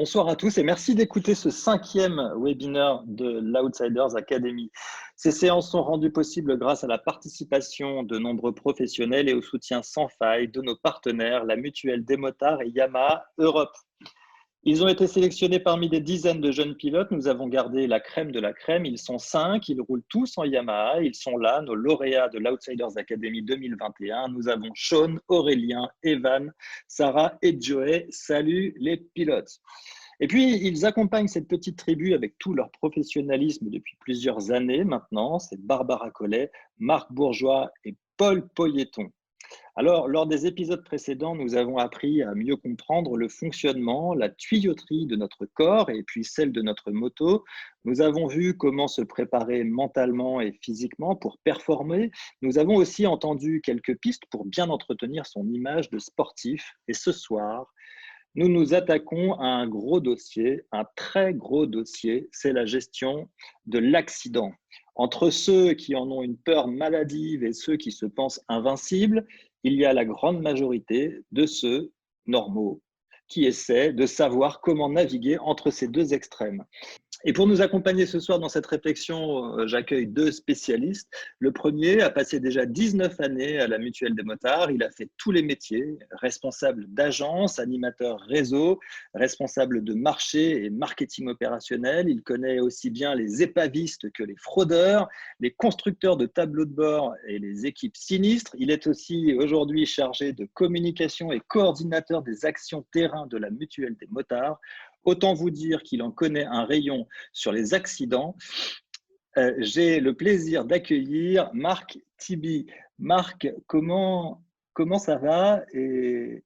Bonsoir à tous et merci d'écouter ce 5e webinaire de l'Outsiders Academy. Ces séances sont rendues possibles grâce à la participation de nombreux professionnels et au soutien sans faille de nos partenaires, la Mutuelle des Motards et Yamaha Europe. Ils ont été sélectionnés parmi des dizaines de jeunes pilotes. Nous avons gardé la crème de la crème. Ils sont 5, ils roulent tous en Yamaha. Ils sont là, nos lauréats de l'Outsiders Academy 2021. Nous avons Sean, Aurélien, Evan, Sarah et Joey. Salut les pilotes. Et puis, ils accompagnent cette petite tribu avec tout leur professionnalisme depuis plusieurs années maintenant. C'est Barbara Collet, Marc Bourgeois et Paul Poyetton. Alors, lors des épisodes précédents, nous avons appris à mieux comprendre le fonctionnement, la tuyauterie de notre corps et puis celle de notre moto. Nous avons vu comment se préparer mentalement et physiquement pour performer. Nous avons aussi entendu quelques pistes pour bien entretenir son image de sportif. Et ce soir, nous nous attaquons à un gros dossier, un très gros dossier, c'est la gestion de l'accident. Entre ceux qui en ont une peur maladive et ceux qui se pensent invincibles, il y a la grande majorité de ceux normaux qui essaient de savoir comment naviguer entre ces deux extrêmes. Et pour nous accompagner ce soir dans cette réflexion, j'accueille deux spécialistes. Le premier a passé déjà 19 années à la Mutuelle des Motards. Il a fait tous les métiers, responsable d'agence, animateur réseau, responsable de marché et marketing opérationnel. Il connaît aussi bien les épavistes que les fraudeurs, les constructeurs de tableaux de bord et les équipes sinistres. Il est aussi aujourd'hui chargé de communication et coordinateur des actions terrain de la Mutuelle des Motards. Autant vous dire qu'il en connaît un rayon sur les accidents. J'ai le plaisir d'accueillir Marc Tibi. Marc, comment ça va? Et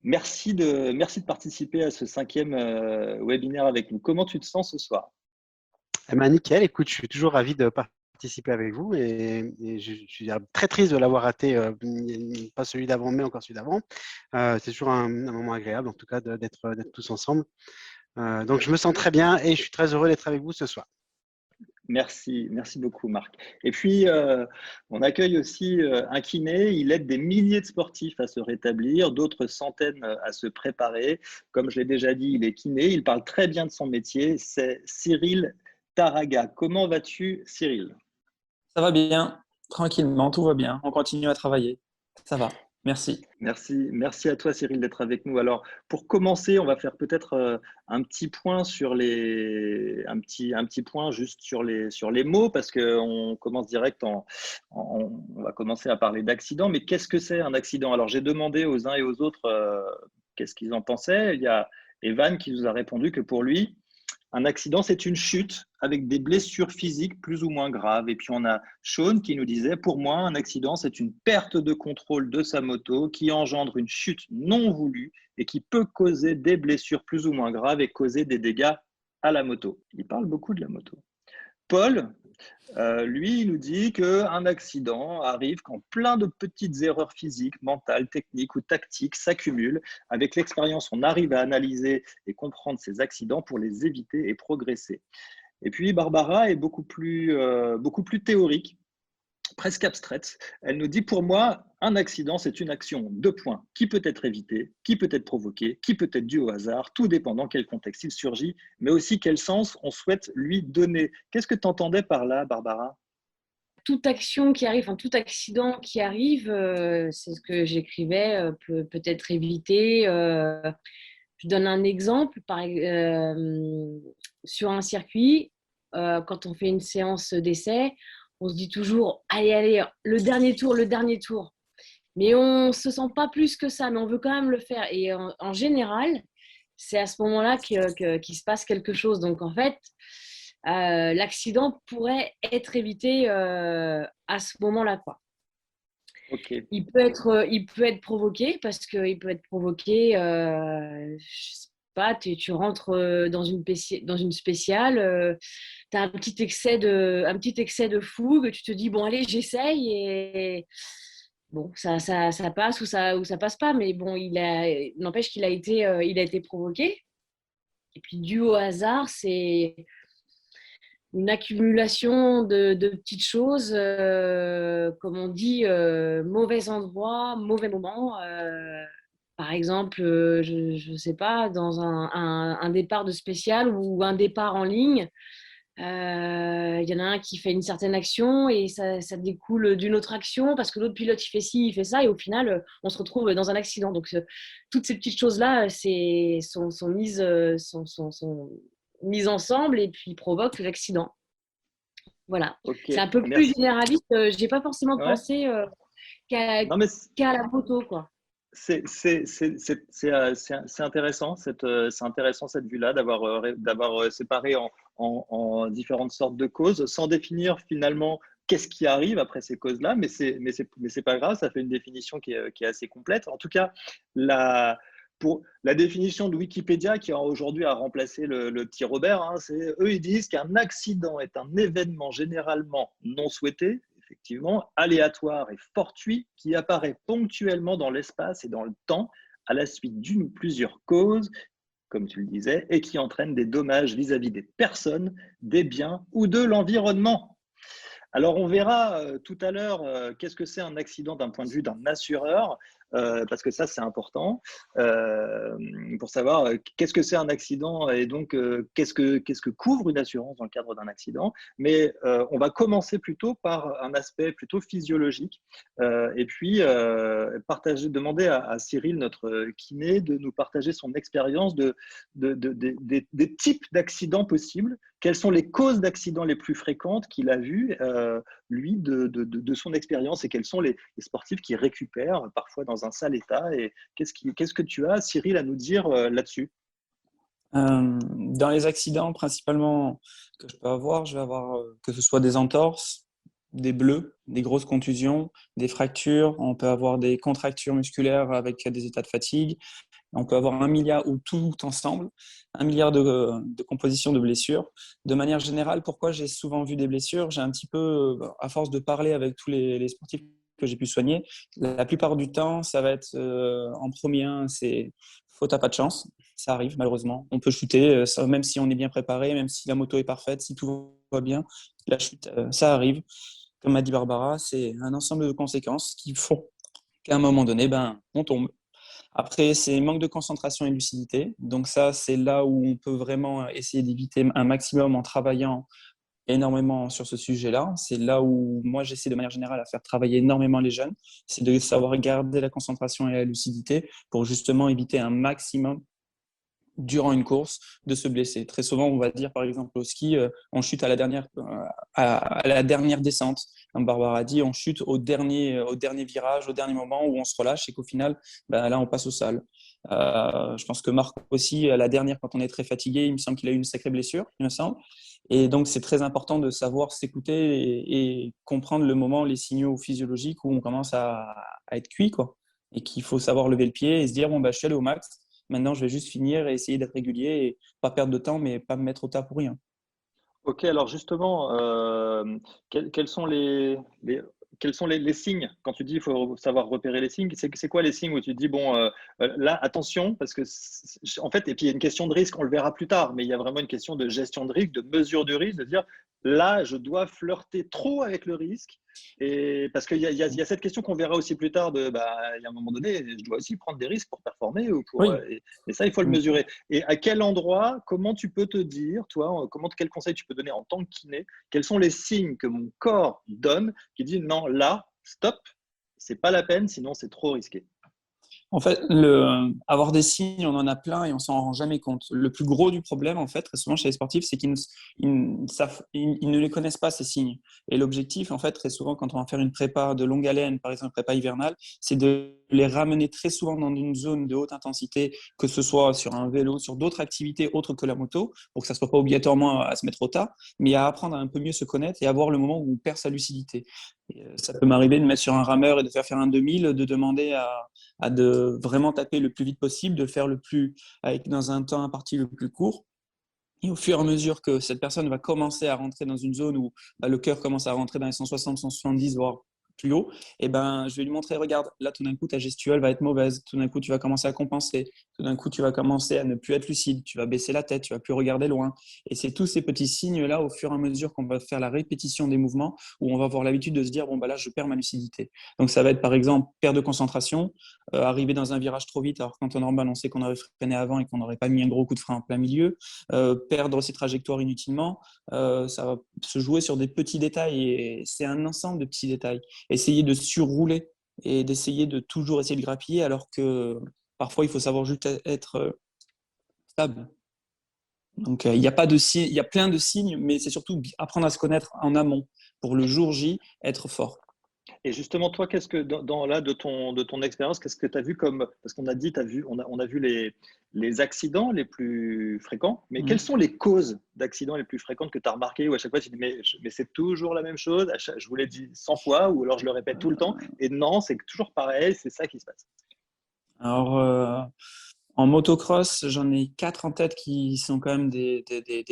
merci de participer à ce 5e webinaire avec nous. Comment tu te sens ce soir? Eh ben, nickel, écoute, je suis toujours ravi de participer avec vous et je suis très triste de l'avoir raté, pas celui d'avant, mais encore celui d'avant. C'est toujours un moment agréable, en tout cas, d'être tous ensemble. Donc, je me sens très bien et je suis très heureux d'être avec vous ce soir. Merci beaucoup Marc. Et puis, on accueille aussi un kiné, il aide des milliers de sportifs à se rétablir, d'autres centaines à se préparer. Comme je l'ai déjà dit, il est kiné, il parle très bien de son métier, c'est Cyril Taraga. Comment vas-tu Cyril? Ça va bien, tranquillement, tout va bien. On continue à travailler. Ça va, merci. Merci à toi Cyril d'être avec nous. Alors pour commencer, on va faire peut-être un petit point sur un petit point juste sur les mots parce qu'on commence direct on va commencer à parler d'accident. Mais qu'est-ce que c'est un accident? Alors j'ai demandé aux uns et aux autres qu'est-ce qu'ils en pensaient. Il y a Evan qui nous a répondu que pour lui, un accident, c'est une chute avec des blessures physiques plus ou moins graves. Et puis on a Sean qui nous disait, pour moi, un accident, c'est une perte de contrôle de sa moto qui engendre une chute non voulue et qui peut causer des blessures plus ou moins graves et causer des dégâts à la moto. Il parle beaucoup de la moto. Paul, lui, il nous dit qu'un accident arrive quand plein de petites erreurs physiques, mentales, techniques ou tactiques s'accumulent. Avec l'expérience, on arrive à analyser et comprendre ces accidents pour les éviter et progresser. Et puis, Barbara est beaucoup plus théorique, presque abstraite. Elle nous dit, pour moi, un accident, c'est une action, 2 points, qui peut être évitée, qui peut être provoquée, qui peut être due au hasard, tout dépend dans quel contexte il surgit, mais aussi quel sens on souhaite lui donner. Qu'est-ce que tu entendais par là, Barbara? Toute action qui arrive, tout accident qui arrive, c'est ce que j'écrivais, peut être évité. Je donne un exemple, sur un circuit, quand on fait une séance d'essai, on se dit toujours, allez, le dernier tour. Mais on ne se sent pas plus que ça, mais on veut quand même le faire. Et en général, c'est à ce moment-là qu'il se passe quelque chose. Donc, en fait, l'accident pourrait être évité à ce moment-là, quoi. Okay. Il peut être provoqué parce qu'il peut être provoqué, je sais pas, tu rentres dans une spéciale, tu as un petit excès de fougue, tu te dis, bon, allez, j'essaye et bon, ça passe ou ça passe pas, mais bon, n'empêche qu'il il a été provoqué. Et puis, dû au hasard, c'est une accumulation de petites choses, comme on dit, mauvais endroit, mauvais moment. par exemple, je ne sais pas, dans un départ de spécial ou un départ en ligne, il y en a un qui fait une certaine action et ça découle d'une autre action parce que l'autre pilote il fait ci, il fait ça et au final on se retrouve dans un accident. Donc toutes ces petites choses-là sont mises ensemble et puis provoquent l'accident. Voilà. Ok, C'est un peu plus merci. généraliste. Je n'ai pas forcément Ouais. pensé qu'à Non, mais qu'à la moto, quoi. c'est intéressant, c'est intéressant cette vue-là d'avoir séparé en différentes sortes de causes sans définir finalement qu'est-ce qui arrive après ces causes-là, mais c'est pas grave, ça fait une définition qui est assez complète. En tout cas, la, pour la définition de Wikipédia qui aujourd'hui a remplacé le petit Robert, hein, eux ils disent qu'un accident est un événement généralement non souhaité, effectivement, aléatoire et fortuit qui apparaît ponctuellement dans l'espace et dans le temps à la suite d'une ou plusieurs causes, comme tu le disais, et qui entraîne des dommages vis-à-vis des personnes, des biens ou de l'environnement. Alors, on verra tout à l'heure qu'est-ce que c'est un accident d'un point de vue d'un assureur, parce que ça, c'est important pour savoir qu'est-ce que c'est un accident et donc qu'est-ce que couvre une assurance dans le cadre d'un accident. Mais on va commencer plutôt par un aspect plutôt physiologique et puis demander à Cyril, notre kiné, de nous partager son expérience des types d'accidents possibles. Quelles sont les causes d'accidents les plus fréquentes qu'il a vues, lui, de son expérience et quels sont les sportifs qui récupèrent parfois dans un sale état et qu'est-ce que tu as, Cyril, à nous dire là-dessus? Dans les accidents, principalement que je peux avoir, je vais avoir que ce soit des entorses, des bleus, des grosses contusions, des fractures. On peut avoir des contractures musculaires avec des états de fatigue. On peut avoir 1 milliard ou tout ensemble, 1 milliard de compositions de blessures. De manière générale, pourquoi j'ai souvent vu des blessures? J'ai un petit peu, à force de parler avec tous les sportifs que j'ai pu soigner, la plupart du temps, ça va être en premier, c'est faute à pas de chance. Ça arrive malheureusement. On peut chuter, même si on est bien préparé, même si la moto est parfaite, si tout va bien, la chute, ça arrive. Comme m'a dit Barbara, c'est un ensemble de conséquences qui font qu'à un moment donné, on tombe. Après, c'est manque de concentration et lucidité. Donc ça, c'est là où on peut vraiment essayer d'éviter un maximum en travaillant énormément sur ce sujet-là. C'est là où moi, j'essaie de manière générale à faire travailler énormément les jeunes. C'est de savoir garder la concentration et la lucidité pour justement éviter un maximum durant une course de se blesser. Très souvent, on va dire par exemple au ski, on chute à la dernière descente. Comme Barbara a dit, on chute au dernier virage, au dernier moment où on se relâche et qu'au final, là, on passe au sol. Je pense que Marc aussi, à la dernière, quand on est très fatigué, il me semble qu'il a eu une sacrée blessure, il me semble. Et donc, c'est très important de savoir s'écouter et comprendre le moment, les signaux physiologiques où on commence à être cuit, quoi. Et qu'il faut savoir lever le pied et se dire, bon, je suis allé au max. Maintenant, je vais juste finir et essayer d'être régulier et pas perdre de temps, mais pas me mettre au tas pour rien. Ok, alors justement, quels sont quels sont les signes quand tu dis il faut savoir repérer les signes? C'est quoi les signes où tu te dis, bon, là, attention, parce que, en fait, et puis il y a une question de risque, on le verra plus tard, mais il y a vraiment une question de gestion de risque, de mesure du risque, de dire, là, je dois flirter trop avec le risque. Et parce qu'il y a cette question qu'on verra aussi plus tard il y a un moment donné, je dois aussi prendre des risques pour performer Oui. et ça, il faut le mesurer. Et à quel endroit, comment tu peux te dire, toi, quel conseil tu peux donner en tant que kiné, quels sont les signes que mon corps donne qui dit non, là, stop, c'est pas la peine, sinon c'est trop risqué. En fait, avoir des signes, on en a plein et on s'en rend jamais compte. Le plus gros du problème, en fait, très souvent chez les sportifs, c'est qu'ils ne les connaissent pas, ces signes. Et l'objectif, en fait, très souvent, quand on va faire une prépa de longue haleine, par exemple, prépa hivernale, c'est de les ramener très souvent dans une zone de haute intensité, que ce soit sur un vélo, sur d'autres activités autres que la moto, pour que ça soit pas obligatoirement à se mettre au tas, mais à apprendre à un peu mieux se connaître et à voir le moment où on perd sa lucidité. Et, ça peut m'arriver de mettre sur un rameur et de faire un 2000, de demander à de vraiment taper le plus vite possible, de le faire dans un temps imparti le plus court. Et au fur et à mesure que cette personne va commencer à rentrer dans une zone où le cœur commence à rentrer dans les 160, 170, voire plus haut, et ben, je vais lui montrer, regarde, là, tout d'un coup, ta gestuelle va être mauvaise. Tout d'un coup, tu vas commencer à compenser. Tout d'un coup, tu vas commencer à ne plus être lucide. Tu vas baisser la tête, tu vas plus regarder loin. Et c'est tous ces petits signes-là, au fur et à mesure qu'on va faire la répétition des mouvements, où on va avoir l'habitude de se dire, bon, bah là, je perds ma lucidité. Donc, ça va être, par exemple, perte de concentration, arriver dans un virage trop vite, alors quand on normal, on sait qu'on aurait freiné avant et qu'on n'aurait pas mis un gros coup de frein en plein milieu, perdre ses trajectoires inutilement, ça va se jouer sur des petits détails et c'est un ensemble de petits détails. Essayer de surrouler et d'essayer de toujours essayer de grappiller alors que parfois il faut savoir juste être stable. Donc il y a pas de il y a plein de signes, mais c'est surtout apprendre à se connaître en amont pour le jour J être fort. Et justement, toi, qu'est-ce que là de ton expérience, qu'est-ce que tu as vu comme parce qu'on a dit, on a vu les accidents les plus fréquents, mais quelles sont les causes d'accidents les plus fréquentes que tu as remarquées où à chaque fois tu dis mais c'est toujours la même chose, je vous l'ai dit 100 fois ou alors je le répète tout le temps et non, c'est toujours pareil, c'est ça qui se passe. Alors en motocross, j'en ai 4 en tête qui sont quand même des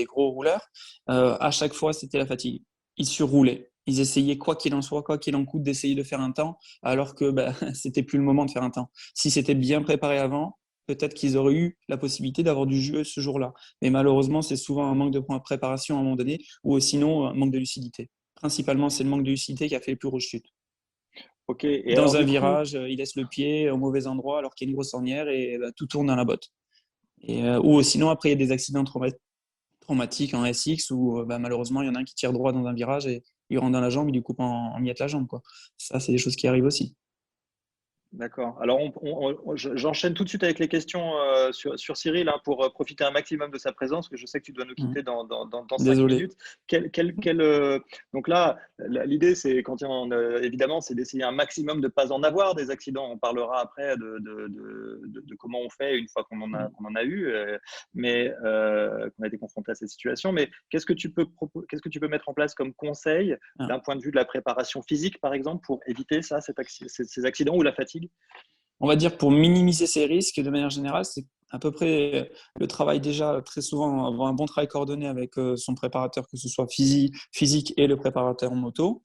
gros rouleurs. À chaque fois, c'était la fatigue. Ils surroulaient. Ils essayaient, quoi qu'il en soit, quoi qu'il en coûte, d'essayer de faire un temps, alors que bah, c'était plus le moment de faire un temps. Si c'était bien préparé avant, peut-être qu'ils auraient eu la possibilité d'avoir du jeu ce jour-là. Mais malheureusement, c'est souvent un manque de préparation à un moment donné, ou sinon un manque de lucidité. Principalement, c'est le manque de lucidité qui a fait les plus grosses chutes. Ok, et alors Dans un du coup, virage, il laisse le pied au mauvais endroit alors qu'il y a une grosse ornière et bah, tout tourne dans la botte. Ou sinon, après, il y a des accidents traumatiques en SX où bah, malheureusement, il y en a un qui tire droit dans un virage et il rentre dans la jambe, il lui coupe en miettes la jambe, quoi. Ça, c'est des choses qui arrivent aussi. d'accord. Alors, j'enchaîne tout de suite avec les questions sur Cyril hein, pour profiter un maximum de sa présence, parce que je sais que tu dois nous quitter dans 5 Désolé. minutes. Donc là, l'idée, c'est quand évidemment, c'est d'essayer un maximum de ne pas en avoir des accidents. On parlera après de comment on fait une fois qu'on en a eu, mais qu'on a été confronté à cette situation. Mais qu'est-ce que tu peux mettre en place comme conseil Ah. d'un point de vue de la préparation physique, par exemple, pour éviter ça, ces accidents ou la fatigue? On va dire pour minimiser ces risques, de manière générale, c'est à peu près le travail déjà, très souvent, avoir un bon travail coordonné avec son préparateur, que ce soit physique et le préparateur en moto,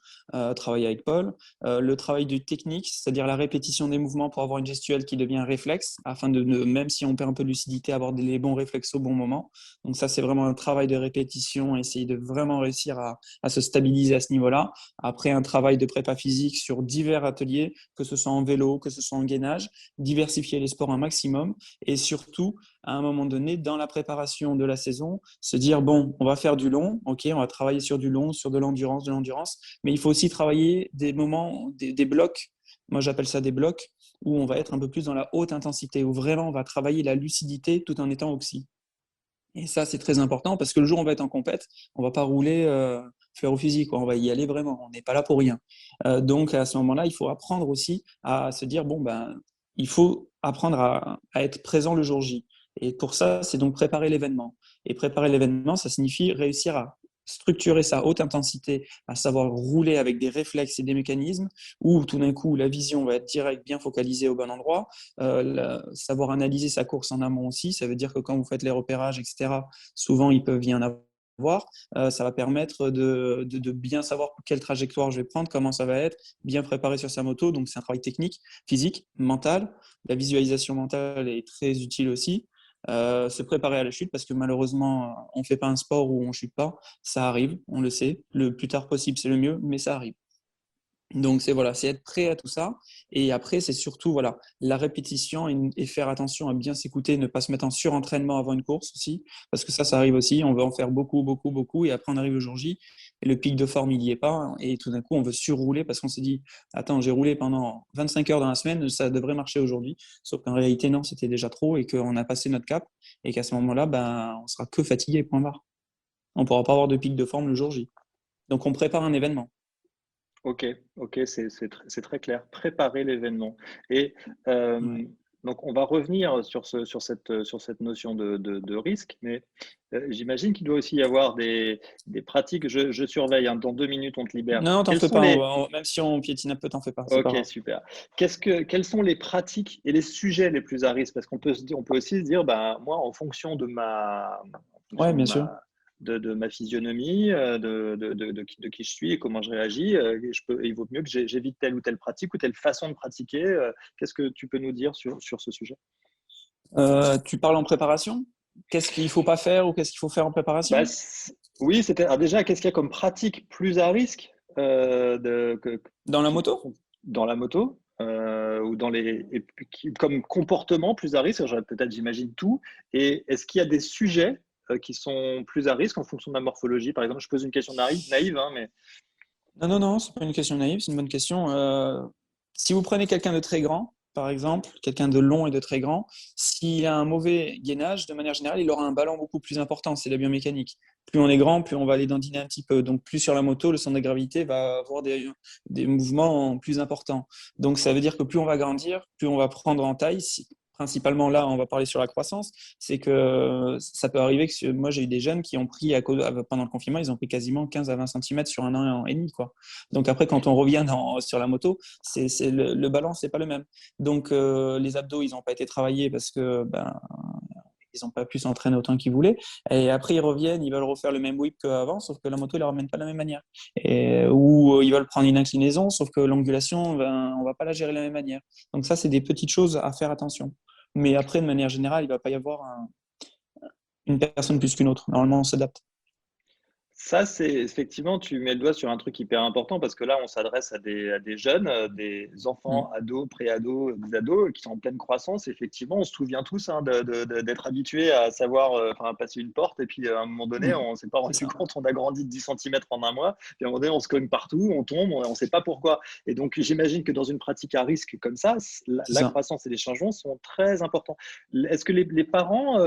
travailler avec Paul. Le travail du technique, c'est-à-dire la répétition des mouvements pour avoir une gestuelle qui devient un réflexe, afin même si on perd un peu de lucidité, avoir les bons réflexes au bon moment. Donc ça, c'est vraiment un travail de répétition, essayer de vraiment réussir à se stabiliser à ce niveau-là. Après, un travail de prépa physique sur divers ateliers, que ce soit en vélo, que ce soit en gainage, diversifier les sports un maximum et surtout, à un moment donné, dans la préparation de la saison, se dire, bon, on va faire du long, ok, on va travailler sur du long, sur de l'endurance, mais il faut aussi travailler des moments, des blocs, moi j'appelle ça des blocs, où on va être un peu plus dans la haute intensité, où vraiment on va travailler la lucidité tout en étant oxy. Et ça, c'est très important parce que le jour où on va être en compète, on va pas rouler faire au physique, quoi. On va y aller vraiment. On n'est pas là pour rien. Donc à ce moment-là, il faut apprendre aussi à se dire bon ben, il faut apprendre à être présent le jour J. Et pour ça, c'est donc préparer l'événement. Et préparer l'événement, ça signifie réussir à structurer sa haute intensité, à savoir rouler avec des réflexes et des mécanismes, où tout d'un coup la vision va être directe, bien focalisée au bon endroit, savoir analyser sa course en amont aussi, ça veut dire que quand vous faites les repérages, etc., souvent ils peuvent y en avoir. Ça va permettre de bien savoir quelle trajectoire je vais prendre, comment ça va être, bien préparer sur sa moto. Donc c'est un travail technique, physique, mental. La visualisation mentale est très utile aussi. Se préparer à la chute parce que malheureusement on ne fait pas un sport où on ne chute pas, ça arrive, on le sait, le plus tard possible c'est le mieux, mais ça arrive. Donc c'est voilà, c'est être prêt à tout ça. Et après, c'est surtout voilà, la répétition et faire attention à bien s'écouter, ne pas se mettre en surentraînement avant une course aussi, parce que ça arrive aussi. On veut en faire beaucoup, beaucoup, beaucoup, et après on arrive au jour J et le pic de forme il n'y est pas, hein, et tout d'un coup on veut surrouler parce qu'on s'est dit attends, j'ai roulé pendant 25 heures dans la semaine, ça devrait marcher aujourd'hui. Sauf qu'en réalité non, c'était déjà trop et qu'on a passé notre cap et qu'à ce moment-là, ben on sera que fatigué, point barre. On ne pourra pas avoir de pic de forme le jour J. Donc on prépare un événement. Ok, ok, c'est très clair. Préparer l'événement. Et euh, Ouais. donc, on va revenir sur cette notion de risque, mais j'imagine qu'il doit aussi y avoir des pratiques. Je surveille, hein, dans 2 minutes, on te libère. Non, t'en Quelles fais sont pas. les... Même si on piétine un peu, t'en fais pas. C'est pas Ok, grave. super. Quelles sont les pratiques et les sujets les plus à risque? Parce qu'on peut aussi se dire, bah, moi, en fonction de Ouais, bien sûr. de ma physionomie, de qui je suis et comment je réagis. Il vaut mieux que j'évite telle ou telle pratique ou telle façon de pratiquer. Qu'est-ce que tu peux nous dire sur ce sujet? Tu parles en préparation? Qu'est-ce qu'il ne faut pas faire ou qu'est-ce qu'il faut faire en Bah, préparation? oui, c'était déjà, qu'est-ce qu'il y a comme pratique plus à risque Dans la moto? dans la moto ou dans et puis comme comportement plus à risque? Peut-être, j'imagine tout. Et est-ce qu'il y a des sujets qui sont plus à risque en fonction de la morphologie? Par exemple, je pose une question naïve, hein, mais Non, non, non, c'est pas une question naïve, c'est une bonne question. Si vous prenez quelqu'un de très grand, par exemple, quelqu'un de long et de très grand, s'il a un mauvais gainage, de manière générale, il aura un ballon beaucoup plus important. C'est la biomécanique. Plus on est grand, plus on va aller dandiner un petit peu. Donc, plus sur la moto, le centre de gravité va avoir des mouvements plus importants. Donc, ça veut dire que plus on va grandir, plus on va prendre en taille. Principalement là, on va parler sur la croissance. C'est que ça peut arriver que moi, j'ai eu des jeunes qui ont pris, pendant le confinement, ils ont pris quasiment 15 à 20 cm sur un an et demi, quoi. Donc après, quand on revient sur la moto, le ballon, c'est pas le même. Donc les abdos, ils n'ont pas été travaillés parce que ils n'ont pas pu s'entraîner autant qu'ils voulaient. Et après, ils reviennent, ils veulent refaire le même whip qu'avant, sauf que la moto, ils ne la ramène pas de la même manière. Ou ils veulent prendre une inclinaison, sauf que l'angulation, on ne va pas la gérer de la même manière. Donc ça, c'est des petites choses à faire attention. Mais après, de manière générale, il ne va pas y avoir une personne plus qu'une autre. Normalement, on s'adapte. ça, c'est effectivement, tu mets le doigt sur un truc hyper important parce que là, on s'adresse à des jeunes, des enfants, Mm. ados, pré-ados, des ados qui sont en pleine croissance. Effectivement, on se souvient tous hein, d'être habitués à savoir enfin, passer une porte et puis à un moment donné, Mm. on ne s'est pas C'est rendu ça. compte, on a grandi de 10 centimètres en un mois. Puis à un moment donné, on se cogne partout, on tombe, on ne sait pas pourquoi. Et donc, j'imagine que dans une pratique à risque comme ça, C'est la ça. croissance et les changements sont très importants. Est-ce que les parents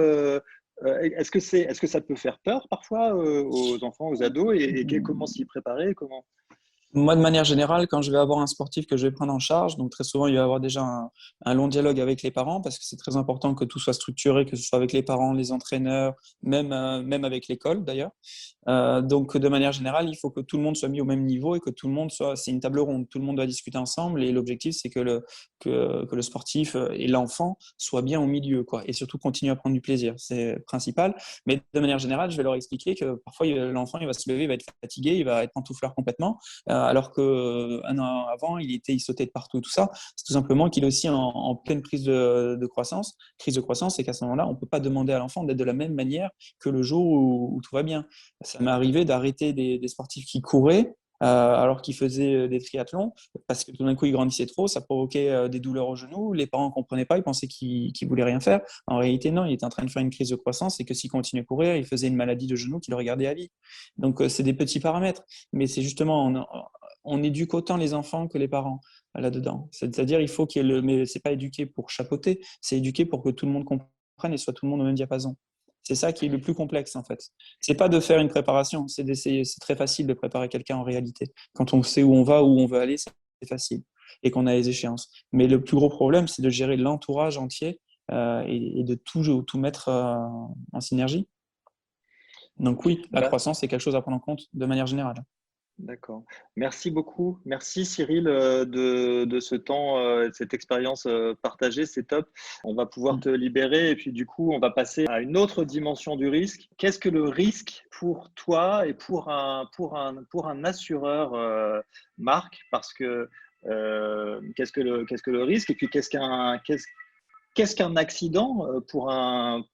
est-ce que ça peut faire peur parfois aux enfants, aux ados comment s'y préparer comment... Moi, de manière générale, quand je vais avoir un sportif que je vais prendre en charge, donc très souvent, il va y avoir déjà un long dialogue avec les parents parce que c'est très important que tout soit structuré, que ce soit avec les parents, les entraîneurs, même avec l'école d'ailleurs. Donc, de manière générale, il faut que tout le monde soit mis au même niveau et que tout le monde soit. C'est une table ronde. Tout le monde doit discuter ensemble et l'objectif, c'est que le sportif et l'enfant soient bien au milieu, quoi. Et surtout, continuer à prendre du plaisir. C'est principal. Mais de manière générale, je vais leur expliquer que parfois, l'enfant, il va se lever, il va être fatigué, il va être pantoufleur complètement, alors qu'un an avant, il sautait de partout, tout ça. C'est tout simplement qu'il est aussi en pleine crise de croissance. Crise de croissance, c'est qu'à ce moment-là, on ne peut pas demander à l'enfant d'être de la même manière que le jour où tout va bien. Ça m'est arrivé d'arrêter des sportifs qui couraient alors qu'ils faisaient des triathlons parce que tout d'un coup ils grandissaient trop, ça provoquait des douleurs aux genoux. Les parents ne comprenaient pas, ils pensaient qu'ils ne voulaient rien faire. En réalité, non, il était en train de faire une crise de croissance et que s'il continuait à courir, il faisait une maladie de genoux qui le regardait à vie. Donc, c'est des petits paramètres. Mais c'est justement, on éduque autant les enfants que les parents là-dedans. C'est-à-dire, il faut qu'il y ait mais c'est pas éduquer pour chapeauter, c'est éduquer pour que tout le monde comprenne et soit tout le monde au même diapason. C'est ça qui est le plus complexe en fait. C'est pas de faire une préparation, c'est d'essayer. C'est très facile de préparer quelqu'un en réalité. Quand on sait où on va, où on veut aller, c'est facile et qu'on a les échéances. Mais le plus gros problème, c'est de gérer l'entourage entier et de tout mettre en synergie. Donc oui, la Bah, croissance, c'est quelque chose à prendre en compte de manière générale. d'accord. Merci beaucoup. Merci Cyril de ce temps, de cette expérience partagée. C'est top. On va pouvoir Mm. te libérer et puis du coup, on va passer à une autre dimension du risque. Qu'est-ce que le risque pour toi et pour un assureur, Marc? Parce que qu'est-ce que le risque et puis qu'est-ce qu'un accident pour un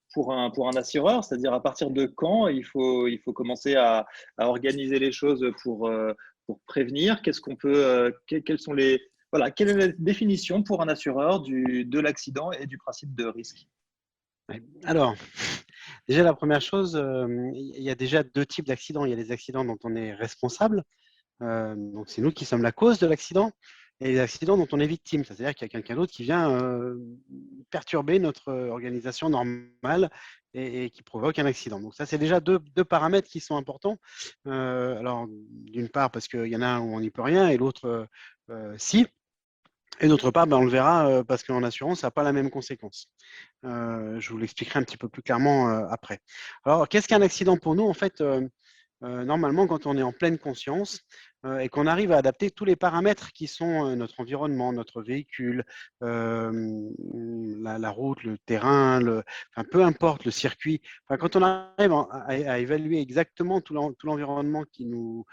assureur? C'est-à-dire à partir de quand il faut commencer à organiser les choses pour prévenir? Qu'est-ce qu'on peut, quelles sont les, voilà, quelle est la définition pour un assureur de l'accident et du principe de risque? Ouais. Alors, déjà, la première chose, il y a déjà deux types d'accidents. Il y a les accidents dont on est responsable, donc c'est nous qui sommes la cause de l'accident, et les accidents dont on est victime, c'est-à-dire qu'il y a quelqu'un d'autre qui vient perturber notre organisation normale et qui provoque un accident. Donc ça, c'est déjà deux paramètres qui sont importants. Alors, d'une part, parce qu'il y en a un où on n'y peut rien, et l'autre, si. Et d'autre part, on le verra parce qu'en assurance, ça n'a pas la même conséquence. Je vous l'expliquerai un petit peu plus clairement après. Alors, qu'est-ce qu'un accident pour nous? En fait, normalement, quand on est en pleine conscience et qu'on arrive à adapter tous les paramètres qui sont notre environnement, notre véhicule, la route, le terrain, enfin, peu importe, le circuit. Enfin, quand on arrive à évaluer exactement tout l'environnement qui nous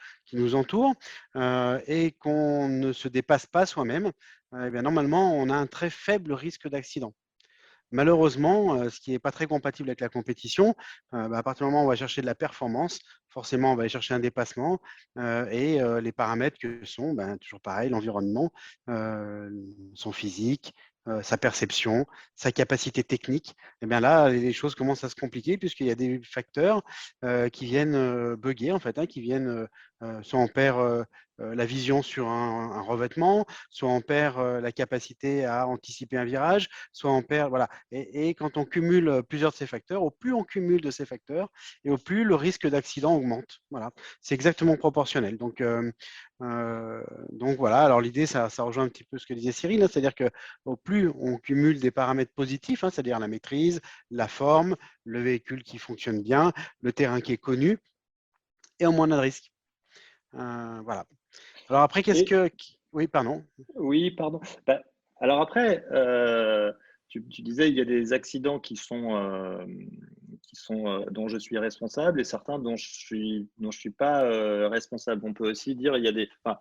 entoure et qu'on ne se dépasse pas soi-même, eh bien, normalement, on a un très faible risque d'accident. Malheureusement, ce qui n'est pas très compatible avec la compétition, à partir du moment où on va chercher de la performance, forcément, on va aller chercher un dépassement et les paramètres que sont, toujours pareil, l'environnement, son physique, sa perception, sa capacité technique. Et bien là, les choses commencent à se compliquer puisqu'il y a des facteurs qui viennent bugger, en fait, qui viennent, soit on perd la vision sur un revêtement, soit on perd la capacité à anticiper un virage, soit on perd, voilà. Et quand on cumule plusieurs de ces facteurs, au plus on cumule de ces facteurs et au plus le risque d'accident augmente. Voilà, c'est exactement proportionnel. Donc voilà, alors l'idée, ça rejoint un petit peu ce que disait Cyril, c'est-à-dire que au plus on cumule des paramètres positifs, c'est-à-dire la maîtrise, la forme, le véhicule qui fonctionne bien, le terrain qui est connu, et au moins on a de risque. Voilà. Alors après, Oui, pardon. Oui, pardon. Alors après, tu disais il y a des accidents dont je suis responsable et certains dont je suis pas responsable. On peut aussi dire il y a des. Enfin,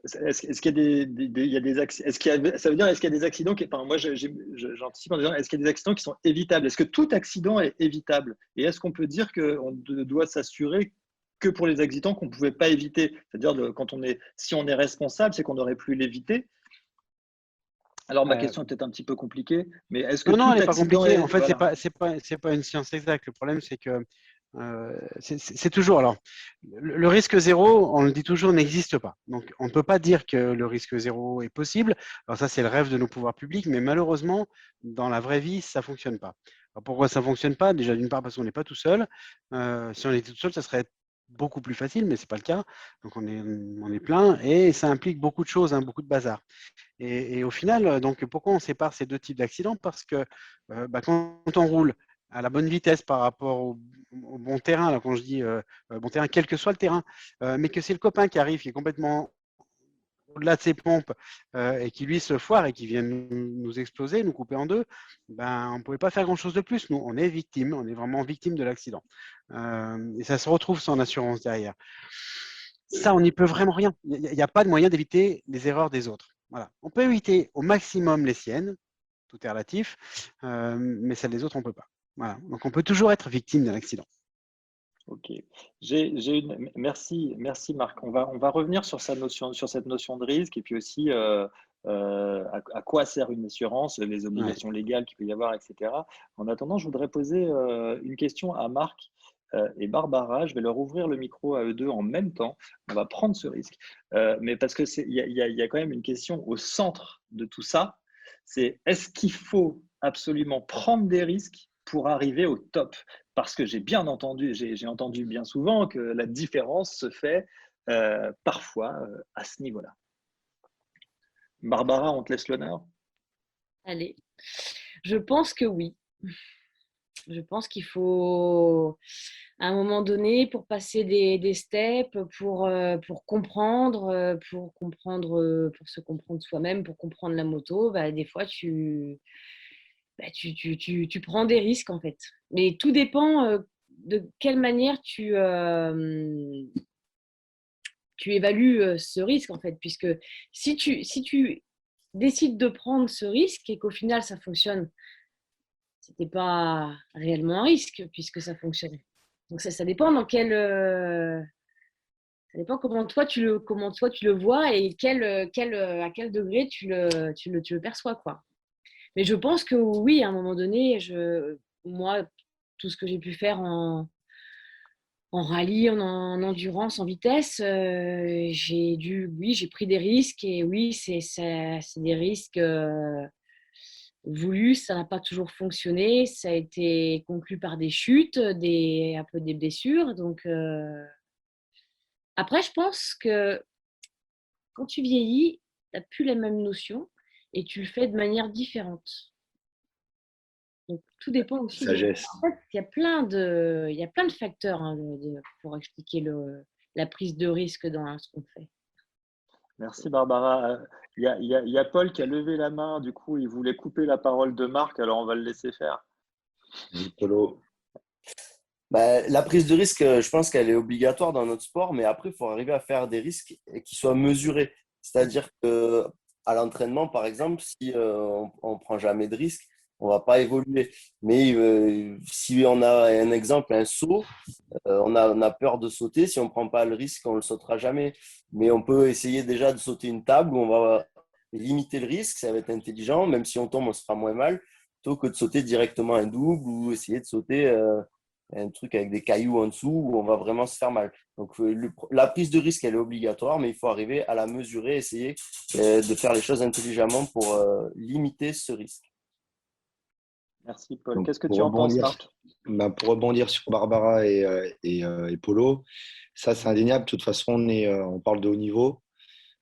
est-ce qu'il y a il y a des est-ce qu'il y a, ça veut dire est-ce qu'il y a des accidents qui. Enfin, moi, j'anticipe en disant est-ce qu'il y a des accidents qui sont évitables? Est-ce que tout accident est évitable? Et est-ce qu'on peut dire qu'on doit s'assurer que pour les accidents qu'on ne pouvait pas éviter? C'est-à-dire, si on est responsable, c'est qu'on aurait pu l'éviter. Alors, ma Euh, question est peut-être un petit peu compliquée, mais est-ce que non, tout elle n'est pas accident compliquée. En est. fait, Voilà. c'est pas une science exacte. Le problème, c'est que c'est toujours. Alors, le risque zéro, on le dit toujours, n'existe pas. Donc, on ne peut pas dire que le risque zéro est possible. Alors, ça, c'est le rêve de nos pouvoirs publics, mais malheureusement, dans la vraie vie, ça ne fonctionne pas. Alors, pourquoi ça ne fonctionne pas? Déjà, d'une part, parce qu'on n'est pas tout seul. Si on était tout seul, ça serait beaucoup plus facile, mais ce n'est pas le cas. Donc, on est plein et ça implique beaucoup de choses, beaucoup de bazar. Et au final, donc, pourquoi on sépare ces deux types d'accidents? Parce que quand on roule à la bonne vitesse par rapport au bon terrain, là, quand je dis bon terrain, quel que soit le terrain, mais que c'est le copain qui arrive, qui est complètement au-delà de ses pompes et qui lui se foire et qui vient nous exploser, nous couper en deux, on ne pouvait pas faire grand-chose de plus. Nous, on est victime, on est vraiment victime de l'accident. Et ça se retrouve sans assurance derrière. Ça, on n'y peut vraiment rien. Il n'y a pas de moyen d'éviter les erreurs des autres. Voilà. On peut éviter au maximum les siennes, tout est relatif, mais celles des autres, on ne peut pas. Voilà. Donc, on peut toujours être victime d'un accident. Ok. Merci Marc. On va revenir sur cette notion de risque et puis aussi à quoi sert une assurance, les Ouais. obligations légales qu'il peut y avoir, etc. En attendant, je voudrais poser une question à Marc et Barbara. Je vais leur ouvrir le micro à eux deux en même temps. On va prendre ce risque. Mais parce que il y a quand même une question au centre de tout ça. C'est est-ce qu'il faut absolument prendre des risques pour arriver au top? Parce que j'ai entendu bien souvent que la différence se fait parfois à ce niveau-là. Barbara, on te laisse l'honneur. Allez, je pense que oui. Je pense qu'il faut, à un moment donné, pour passer des steps, pour se comprendre soi-même, pour comprendre la moto, des fois, tu prends des risques, en fait. Mais tout dépend de quelle manière tu évalues ce risque, en fait. Puisque si tu décides de prendre ce risque et qu'au final, ça fonctionne, c'était pas réellement un risque puisque ça fonctionne. Donc ça dépend ça dépend comment toi tu le vois et à quel degré tu le perçois, quoi. Mais je pense que oui, à un moment donné, moi, tout ce que j'ai pu faire en rallye, en endurance, en vitesse, oui, j'ai pris des risques et oui, c'est des risques voulu, ça n'a pas toujours fonctionné. Ça a été conclu par des chutes, un peu des blessures. Donc, après, je pense que quand tu vieillis, tu n'as plus les mêmes notions et tu le fais de manière différente. Donc, tout dépend aussi. Sagesse. En fait, il y a plein de facteurs hein, pour expliquer la prise de risque dans ce qu'on fait. Merci Barbara. Il y a Paul qui a levé la main, du coup, il voulait couper la parole de Marc, alors on va le laisser faire. Polo. Bah, la prise de risque, je pense qu'elle est obligatoire dans notre sport, mais après, il faut arriver à faire des risques qui soient mesurés. C'est-à-dire qu'à l'entraînement, par exemple, si on ne prend jamais de risque, on ne va pas évoluer. Mais si on a un exemple, un saut, on a peur de sauter. Si on ne prend pas le risque, on ne le sautera jamais. Mais on peut essayer déjà de sauter une table où on va limiter le risque. Ça va être intelligent. Même si on tombe, on se fera moins mal, plutôt que de sauter directement un double ou essayer de sauter un truc avec des cailloux en dessous où on va vraiment se faire mal. Donc, la prise de risque, elle est obligatoire, mais il faut arriver à la mesurer, essayer de faire les choses intelligemment pour limiter ce risque. Merci Paul. Donc, Qu'est-ce que tu en penses, Marc? Pour rebondir sur Barbara et Polo, ça c'est indéniable. De toute façon, on parle de haut niveau.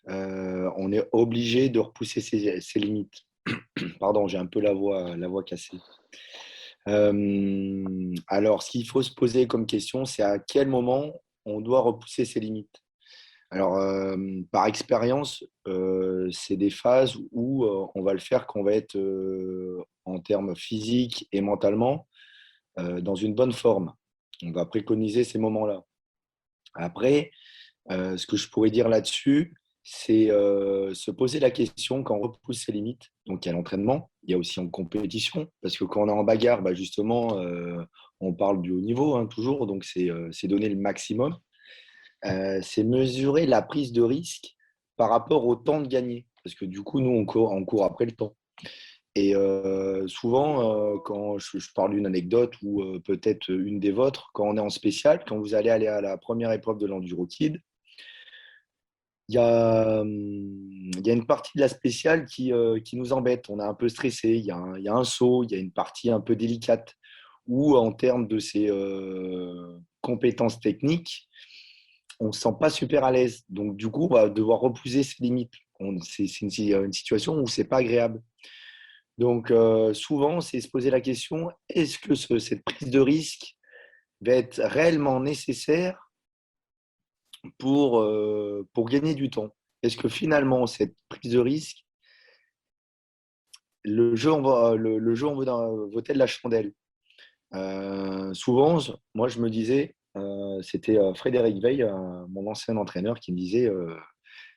On est obligé de repousser ses limites. Pardon, j'ai un peu la voix cassée. Alors, ce qu'il faut se poser comme question, c'est à quel moment on doit repousser ses limites. Alors, par expérience, c'est des phases où on va le faire quand on va être en termes physiques et mentalement dans une bonne forme. On va préconiser ces moments-là. Après, ce que je pourrais dire là-dessus, c'est se poser la question quand on repousse ses limites. Donc, il y a l'entraînement, il y a aussi en compétition, parce que quand on est en bagarre, bah, justement, on parle du haut niveau, hein, toujours, donc c'est donner le maximum. C'est mesurer la prise de risque par rapport au temps de gagner, parce que du coup, nous, on court après le temps. Et souvent, quand je parle d'une anecdote ou peut-être une des vôtres, quand on est en spécial, quand vous allez aller à la première épreuve de l'EnduroKid, il y a une partie de la spéciale qui nous embête. On est un peu stressé. Il y a un saut, il y a une partie un peu délicate où, en termes de ses compétences techniques, on ne se sent pas super à l'aise. Donc, du coup, on va devoir repousser ses limites. C'est une situation où ce n'est pas agréable. Donc, souvent, c'est se poser la question, est-ce que cette prise de risque va être réellement nécessaire pour gagner du temps? Est-ce que finalement, cette prise de risque, le jeu en vaut-elle la chandelle? Souvent, moi, je me disais, c'était Frédéric Veil, mon ancien entraîneur, qui me disait,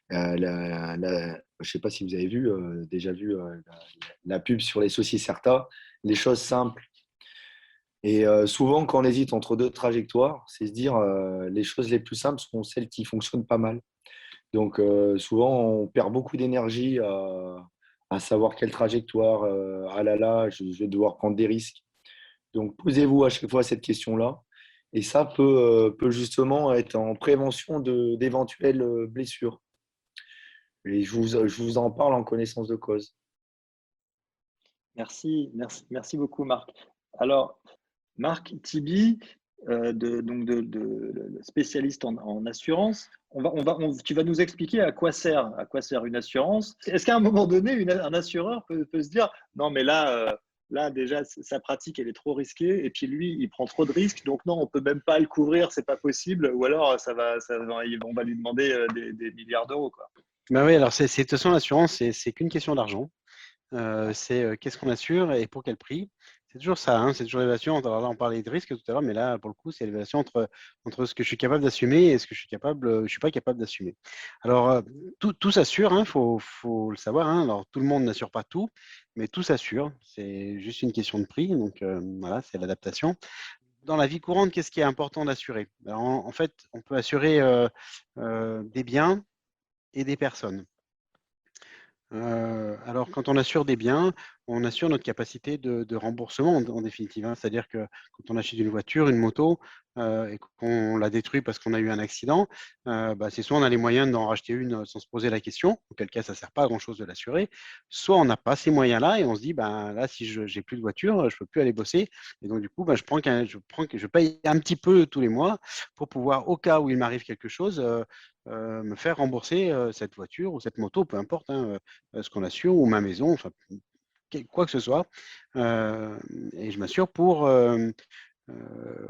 je ne sais pas si vous avez déjà vu la pub sur les saucisses Certa, les choses simples. Et souvent, quand on hésite entre deux trajectoires, c'est se dire les choses les plus simples sont celles qui fonctionnent pas mal. Donc, souvent, on perd beaucoup d'énergie à savoir quelle trajectoire. Ah là là, je vais devoir prendre des risques. Donc, posez-vous à chaque fois cette question-là. Et ça peut justement être en prévention d'éventuelles blessures. Et je vous en parle en connaissance de cause. Merci beaucoup, Marc. Alors, Marc Tibi, spécialiste en assurance, tu vas nous expliquer à quoi sert une assurance. Est-ce qu'à un moment donné, un assureur peut se dire non, mais là déjà sa pratique elle est trop risquée et puis lui il prend trop de risques, donc non, on peut même pas le couvrir, c'est pas possible, ou alors on va lui demander des milliards d'euros, quoi. Ben oui, alors de toute façon, l'assurance, c'est qu'une question d'argent. C'est qu'est-ce qu'on assure et pour quel prix. C'est toujours ça, hein, c'est toujours l'évaluation. Alors là, on parlait de risque tout à l'heure, mais là, pour le coup, c'est l'évaluation entre ce que je suis capable d'assumer et ce que je suis pas capable d'assumer. Alors, tout s'assure, hein, faut le savoir. Hein. Alors, tout le monde n'assure pas tout, mais tout s'assure. C'est juste une question de prix. Donc, voilà, c'est l'adaptation. Dans la vie courante, qu'est-ce qui est important d'assurer? Alors, en fait, on peut assurer des biens et des personnes. Alors, quand on assure des biens, on assure notre capacité de remboursement en définitive. Hein. C'est-à-dire que quand on achète une voiture, une moto, et qu'on la détruit parce qu'on a eu un accident, c'est soit on a les moyens d'en racheter une sans se poser la question, auquel cas ça ne sert pas à grand-chose de l'assurer, soit on n'a pas ces moyens-là et on se dit, là, si je n'ai plus de voiture, je ne peux plus aller bosser. Et donc, du coup, je paye un petit peu tous les mois pour pouvoir, au cas où il m'arrive quelque chose, me faire rembourser cette voiture ou cette moto, peu importe, hein, ce qu'on assure, ou ma maison, enfin, quoi que ce soit, et je m'assure pour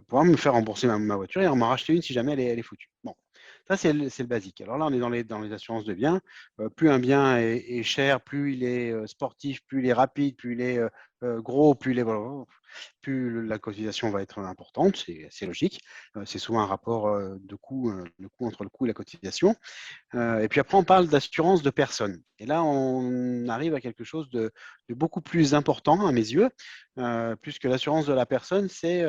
pouvoir me faire rembourser ma voiture et en m'en racheter une si jamais elle est foutue. Bon, ça c'est le basique. Alors là, on est dans les assurances de biens. Plus un bien est cher, plus il est sportif, plus il est rapide, plus il est gros, plus il est plus la cotisation va être importante. C'est logique. C'est souvent un rapport de coût entre le coût et la cotisation. Et puis après, on parle d'assurance de personnes. Et là, on arrive à quelque chose de beaucoup plus important à mes yeux, puisque l'assurance de la personne, c'est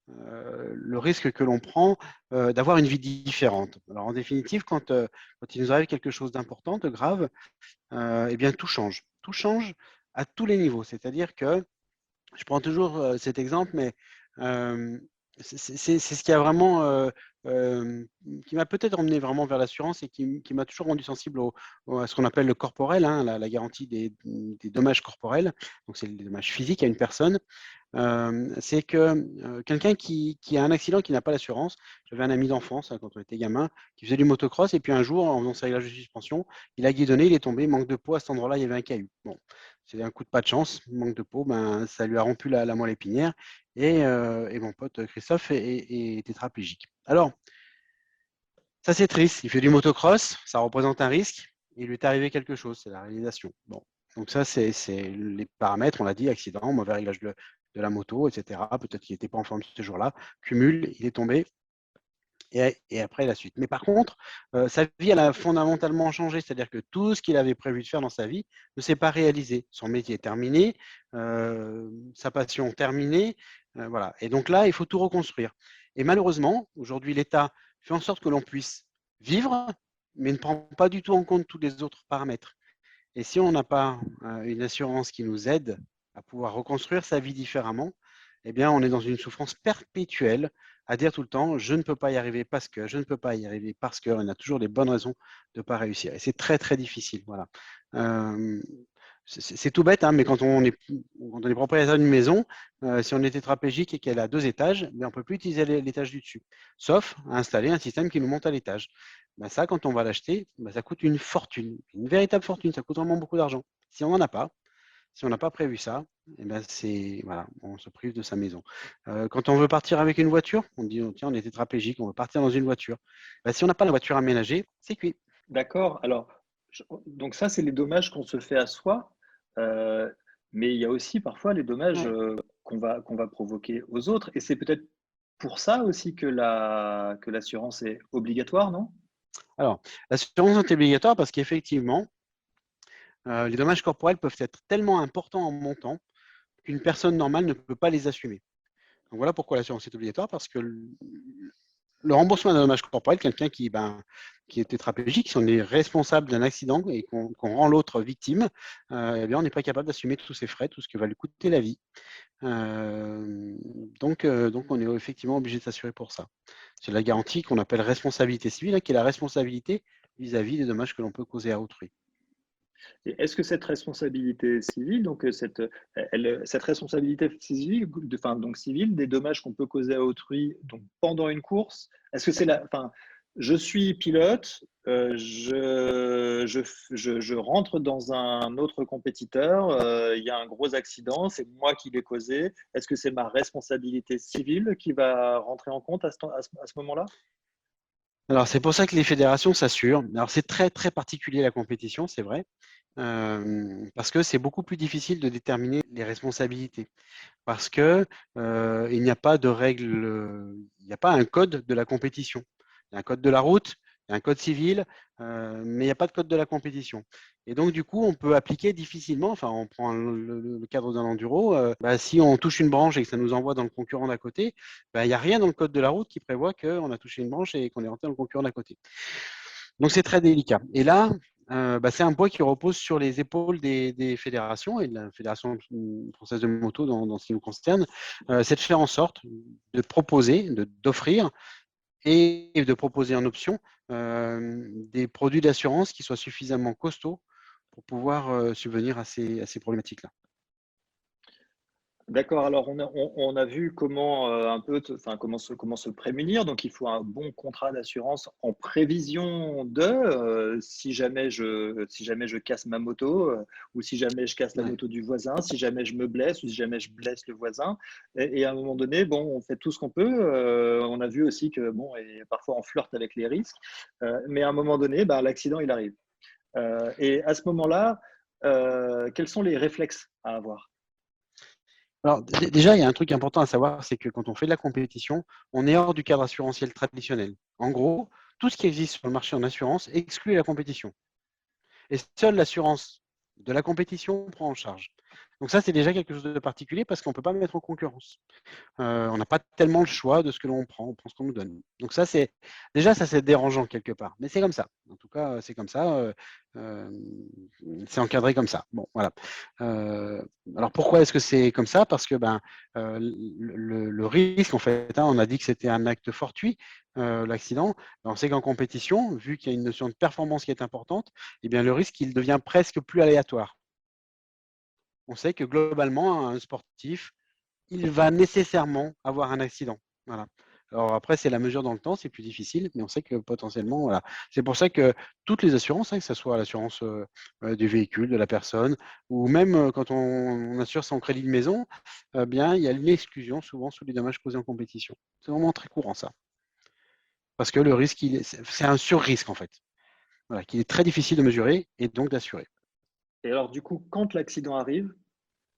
le risque que l'on prend d'avoir une vie différente. Alors en définitive, quand il nous arrive quelque chose d'important, de grave, eh bien tout change. Tout change à tous les niveaux. C'est-à-dire que, je prends toujours cet exemple, mais c'est ce qui a vraiment, qui m'a peut-être emmené vraiment vers l'assurance et qui m'a toujours rendu sensible à ce qu'on appelle le corporel, hein, la garantie des dommages corporels. Donc c'est les dommages physiques à une personne. C'est que quelqu'un qui a un accident, qui n'a pas l'assurance. J'avais un ami d'enfance hein, quand on était gamin, qui faisait du motocross et puis un jour, en faisant sa réglage de suspension, il a guidonné, il est tombé, manque de peau. À cet endroit-là, il y avait un caillou. Bon, c'est un coup de pas de chance, manque de peau, ben, ça lui a rompu la moelle épinière et mon pote Christophe est tétraplégique. Alors, ça c'est triste. Il fait du motocross, ça représente un risque. Il lui est arrivé quelque chose, c'est la réalisation. Bon, donc ça c'est les paramètres, on l'a dit, accident, mauvais réglage de la moto, etc. Peut-être qu'il n'était pas en forme ce jour-là. Cumul, il est tombé. Et après la suite. Mais par contre, sa vie, elle a fondamentalement changé. C'est-à-dire que tout ce qu'il avait prévu de faire dans sa vie ne s'est pas réalisé. Son métier est terminé, sa passion terminée. Voilà. Et donc là, il faut tout reconstruire. Et malheureusement, aujourd'hui, l'État fait en sorte que l'on puisse vivre, mais ne prend pas du tout en compte tous les autres paramètres. Et si on n'a pas une assurance qui nous aide à pouvoir reconstruire sa vie différemment, eh bien, on est dans une souffrance perpétuelle à dire tout le temps, je ne peux pas y arriver parce que, je ne peux pas y arriver parce que, on a toujours des bonnes raisons de ne pas réussir. Et c'est très, très difficile. Voilà. C'est tout bête, hein, mais quand on est propriétaire d'une maison, si on est tétraplégique et qu'elle a 2 étages, on ne peut plus utiliser l'étage du dessus, sauf à installer un système qui nous monte à l'étage. Ben ça, quand on va l'acheter, ben ça coûte une fortune, une véritable fortune, ça coûte vraiment beaucoup d'argent. Si on n'en a pas, si on n'a pas prévu ça, eh ben voilà, on se prive de sa maison. Quand on veut partir avec une voiture, on dit, oh, tiens, on est tétraplégique, on veut partir dans une voiture. Ben, si on n'a pas la voiture aménagée, c'est cuit. D'accord. Alors, donc ça, c'est les dommages qu'on se fait à soi, mais il y a aussi parfois les dommages Ouais. qu'on va provoquer aux autres. Et c'est peut-être pour ça aussi que l'assurance est obligatoire, non? Alors, l'assurance est obligatoire parce qu'effectivement, les dommages corporels peuvent être tellement importants en montant qu'une personne normale ne peut pas les assumer. Donc voilà pourquoi l'assurance est obligatoire, parce que le remboursement d'un dommage corporel, quelqu'un qui est tétraplégique, si on est responsable d'un accident et qu'on rend l'autre victime, eh bien, on n'est pas capable d'assumer tous ces frais, tout ce que va lui coûter la vie. Donc, on est effectivement obligé de s'assurer pour ça. C'est la garantie qu'on appelle responsabilité civile, hein, qui est la responsabilité vis-à-vis des dommages que l'on peut causer à autrui. Et est-ce que cette responsabilité civile, donc cette responsabilité civile, donc civile, des dommages qu'on peut causer à autrui, donc pendant une course, est-ce que c'est je suis pilote, je rentre dans un autre compétiteur, il y a un gros accident, c'est moi qui l'ai causé. Est-ce que c'est ma responsabilité civile qui va rentrer en compte à ce moment-là? Alors, c'est pour ça que les fédérations s'assurent. Alors, c'est très, très particulier la compétition, c'est vrai, parce que c'est beaucoup plus difficile de déterminer les responsabilités. Parce que il n'y a pas de règle, il n'y a pas un code de la compétition. Il y a un code de la route, il y a un code civil, mais il n'y a pas de code de la compétition. Et donc, du coup, on peut appliquer difficilement, enfin, on prend le cadre d'un enduro, si on touche une branche et que ça nous envoie dans le concurrent d'à côté, il n'y a rien dans le code de la route qui prévoit qu'on a touché une branche et qu'on est rentré dans le concurrent d'à côté. Donc, c'est très délicat. Et là, c'est un poids qui repose sur les épaules des fédérations et de la Fédération française de moto dans ce qui nous concerne, c'est de faire en sorte de proposer, d'offrir et de proposer en option des produits d'assurance qui soient suffisamment costauds pour pouvoir subvenir à ces problématiques-là. D'accord, alors on a vu comment un peu, enfin comment se prémunir. Donc il faut un bon contrat d'assurance en prévision de si jamais je casse ma moto ou si jamais je casse la Ouais. moto du voisin, si jamais je me blesse ou si jamais je blesse le voisin. Et à un moment donné, bon, on fait tout ce qu'on peut. On a vu aussi que bon, et parfois on flirte avec les risques, mais à un moment donné, bah, l'accident il arrive. Et à ce moment-là, quels sont les réflexes à avoir? Alors, déjà, il y a un truc important à savoir, c'est que quand on fait de la compétition, on est hors du cadre assurantiel traditionnel. En gros, tout ce qui existe sur le marché en assurance exclut la compétition. Et seule l'assurance de la compétition prend en charge. Donc ça, c'est déjà quelque chose de particulier parce qu'on ne peut pas mettre en concurrence. On n'a pas tellement le choix de ce que l'on prend, on prend ce qu'on nous donne. Donc ça, c'est déjà ça, c'est dérangeant quelque part, mais c'est comme ça. En tout cas, c'est comme ça. Euh, c'est encadré comme ça. Bon, voilà. Euh, alors pourquoi est-ce que c'est comme ça? Parce que le risque, en fait, hein, on a dit que c'était un acte fortuit, l'accident. On sait qu'en compétition, vu qu'il y a une notion de performance qui est importante, eh bien le risque il devient presque plus aléatoire. On sait que globalement, un sportif il va nécessairement avoir un accident. Voilà. Alors après, c'est la mesure dans le temps, c'est plus difficile, mais on sait que potentiellement, voilà. C'est pour ça que toutes les assurances, hein, que ce soit l'assurance du véhicule, de la personne, ou même quand on assure son crédit de maison, bien, il y a une exclusion souvent sous les dommages causés en compétition. C'est vraiment très courant ça. Parce que le risque, c'est un sur-risque en fait. Voilà, qui est très difficile de mesurer et donc d'assurer. Et alors, du coup, quand l'accident arrive,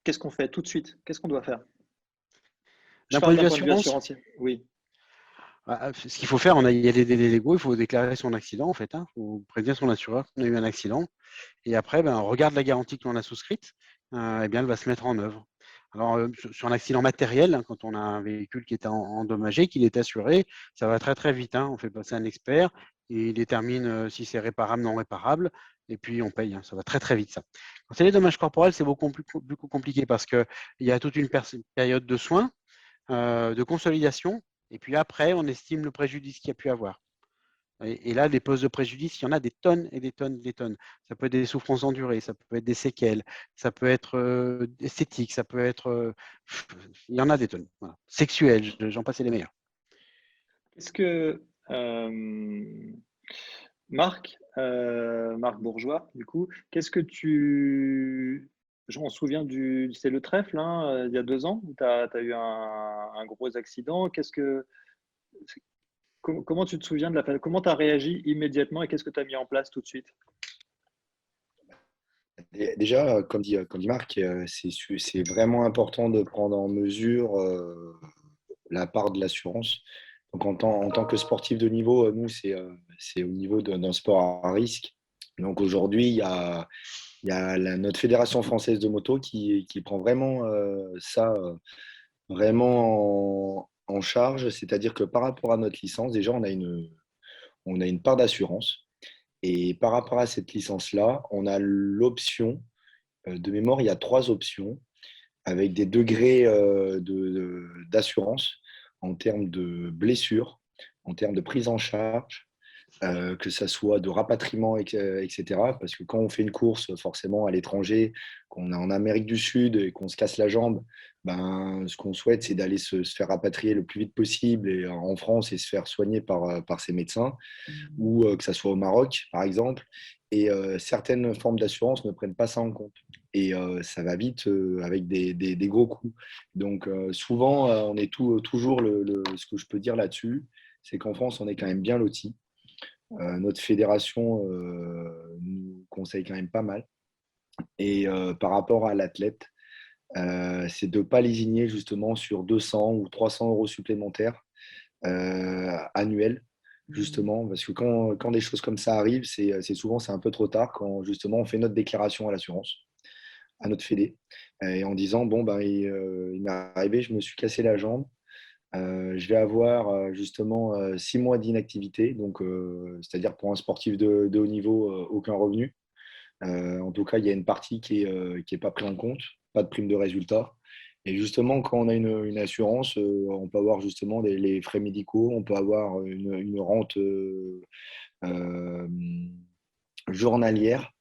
qu'est-ce qu'on fait tout de suite? Qu'est-ce qu'on doit faire? Je D'un point parle de d'un vue point de vue assurance, assurancier. Oui. ce qu'il faut faire, il y a des délais légaux, il faut déclarer son accident en fait. Il faut prévenir son assureur qu'on a eu un accident. Et après, on regarde la garantie que l'on a souscrite, et bien, elle va se mettre en œuvre. Alors, sur un accident matériel, hein, quand on a un véhicule qui est endommagé, qu'il est assuré, ça va très très vite. Hein. On fait passer un expert et il détermine si c'est réparable, non réparable, et puis on paye. Hein. Ça va très très vite ça. Quand c'est les dommages corporels, c'est beaucoup plus compliqué parce qu'il y a toute une période de soins, de consolidation, et puis après, on estime le préjudice qu'il y a pu avoir. Et là, les causes de préjudice, il y en a des tonnes et des tonnes et des tonnes. Ça peut être des souffrances endurées, ça peut être des séquelles, ça peut être esthétique, ça peut être. Il y en a des tonnes. Voilà. Sexuelles, j'en passais les meilleurs. Est-ce que Marc Bourgeois, du coup, qu'est-ce que tu. Je m'en souviens c'est le trèfle, hein, il y a 2 ans, où tu as eu un gros accident. Comment tu te souviens comment tu as réagi immédiatement et qu'est-ce que tu as mis en place tout de suite? Déjà, comme dit Marc, c'est vraiment important de prendre en mesure la part de l'assurance. Donc, en tant que sportif de niveau, nous, c'est au niveau d'un sport à risque. Donc, aujourd'hui, il y a notre Fédération française de moto qui prend vraiment ça vraiment en charge. C'est-à-dire que par rapport à notre licence, déjà, on a une part d'assurance. Et par rapport à cette licence-là, on a l'option, de mémoire, il y a 3 options avec des degrés d'assurance en termes de blessures, en termes de prise en charge, que ça soit de rapatriement, etc. Parce que quand on fait une course forcément à l'étranger, qu'on est en Amérique du Sud et qu'on se casse la jambe, ce qu'on souhaite, c'est d'aller se faire rapatrier le plus vite possible et, en France et se faire soigner par ses médecins, ou que ça soit au Maroc, par exemple. Et certaines formes d'assurance ne prennent pas ça en compte. Et ça va vite avec des gros coûts. Donc souvent, on est toujours, ce que je peux dire là-dessus, c'est qu'en France, on est quand même bien loti. Notre fédération nous conseille quand même pas mal. Et par rapport à l'athlète, c'est de ne pas lésigner justement sur 200 ou 300 euros supplémentaires annuels, justement, parce que quand des choses comme ça arrivent, souvent c'est un peu trop tard quand justement on fait notre déclaration à l'assurance, à notre fédé, et en disant, bon, il m'est arrivé, je me suis cassé la jambe, je vais avoir justement 6 mois d'inactivité, donc c'est-à-dire pour un sportif de haut niveau, aucun revenu. En tout cas, il y a une partie qui est pas prise en compte, pas de prime de résultat. Et justement, quand on a une assurance, on peut avoir justement les frais médicaux, on peut avoir une rente euh, journalière.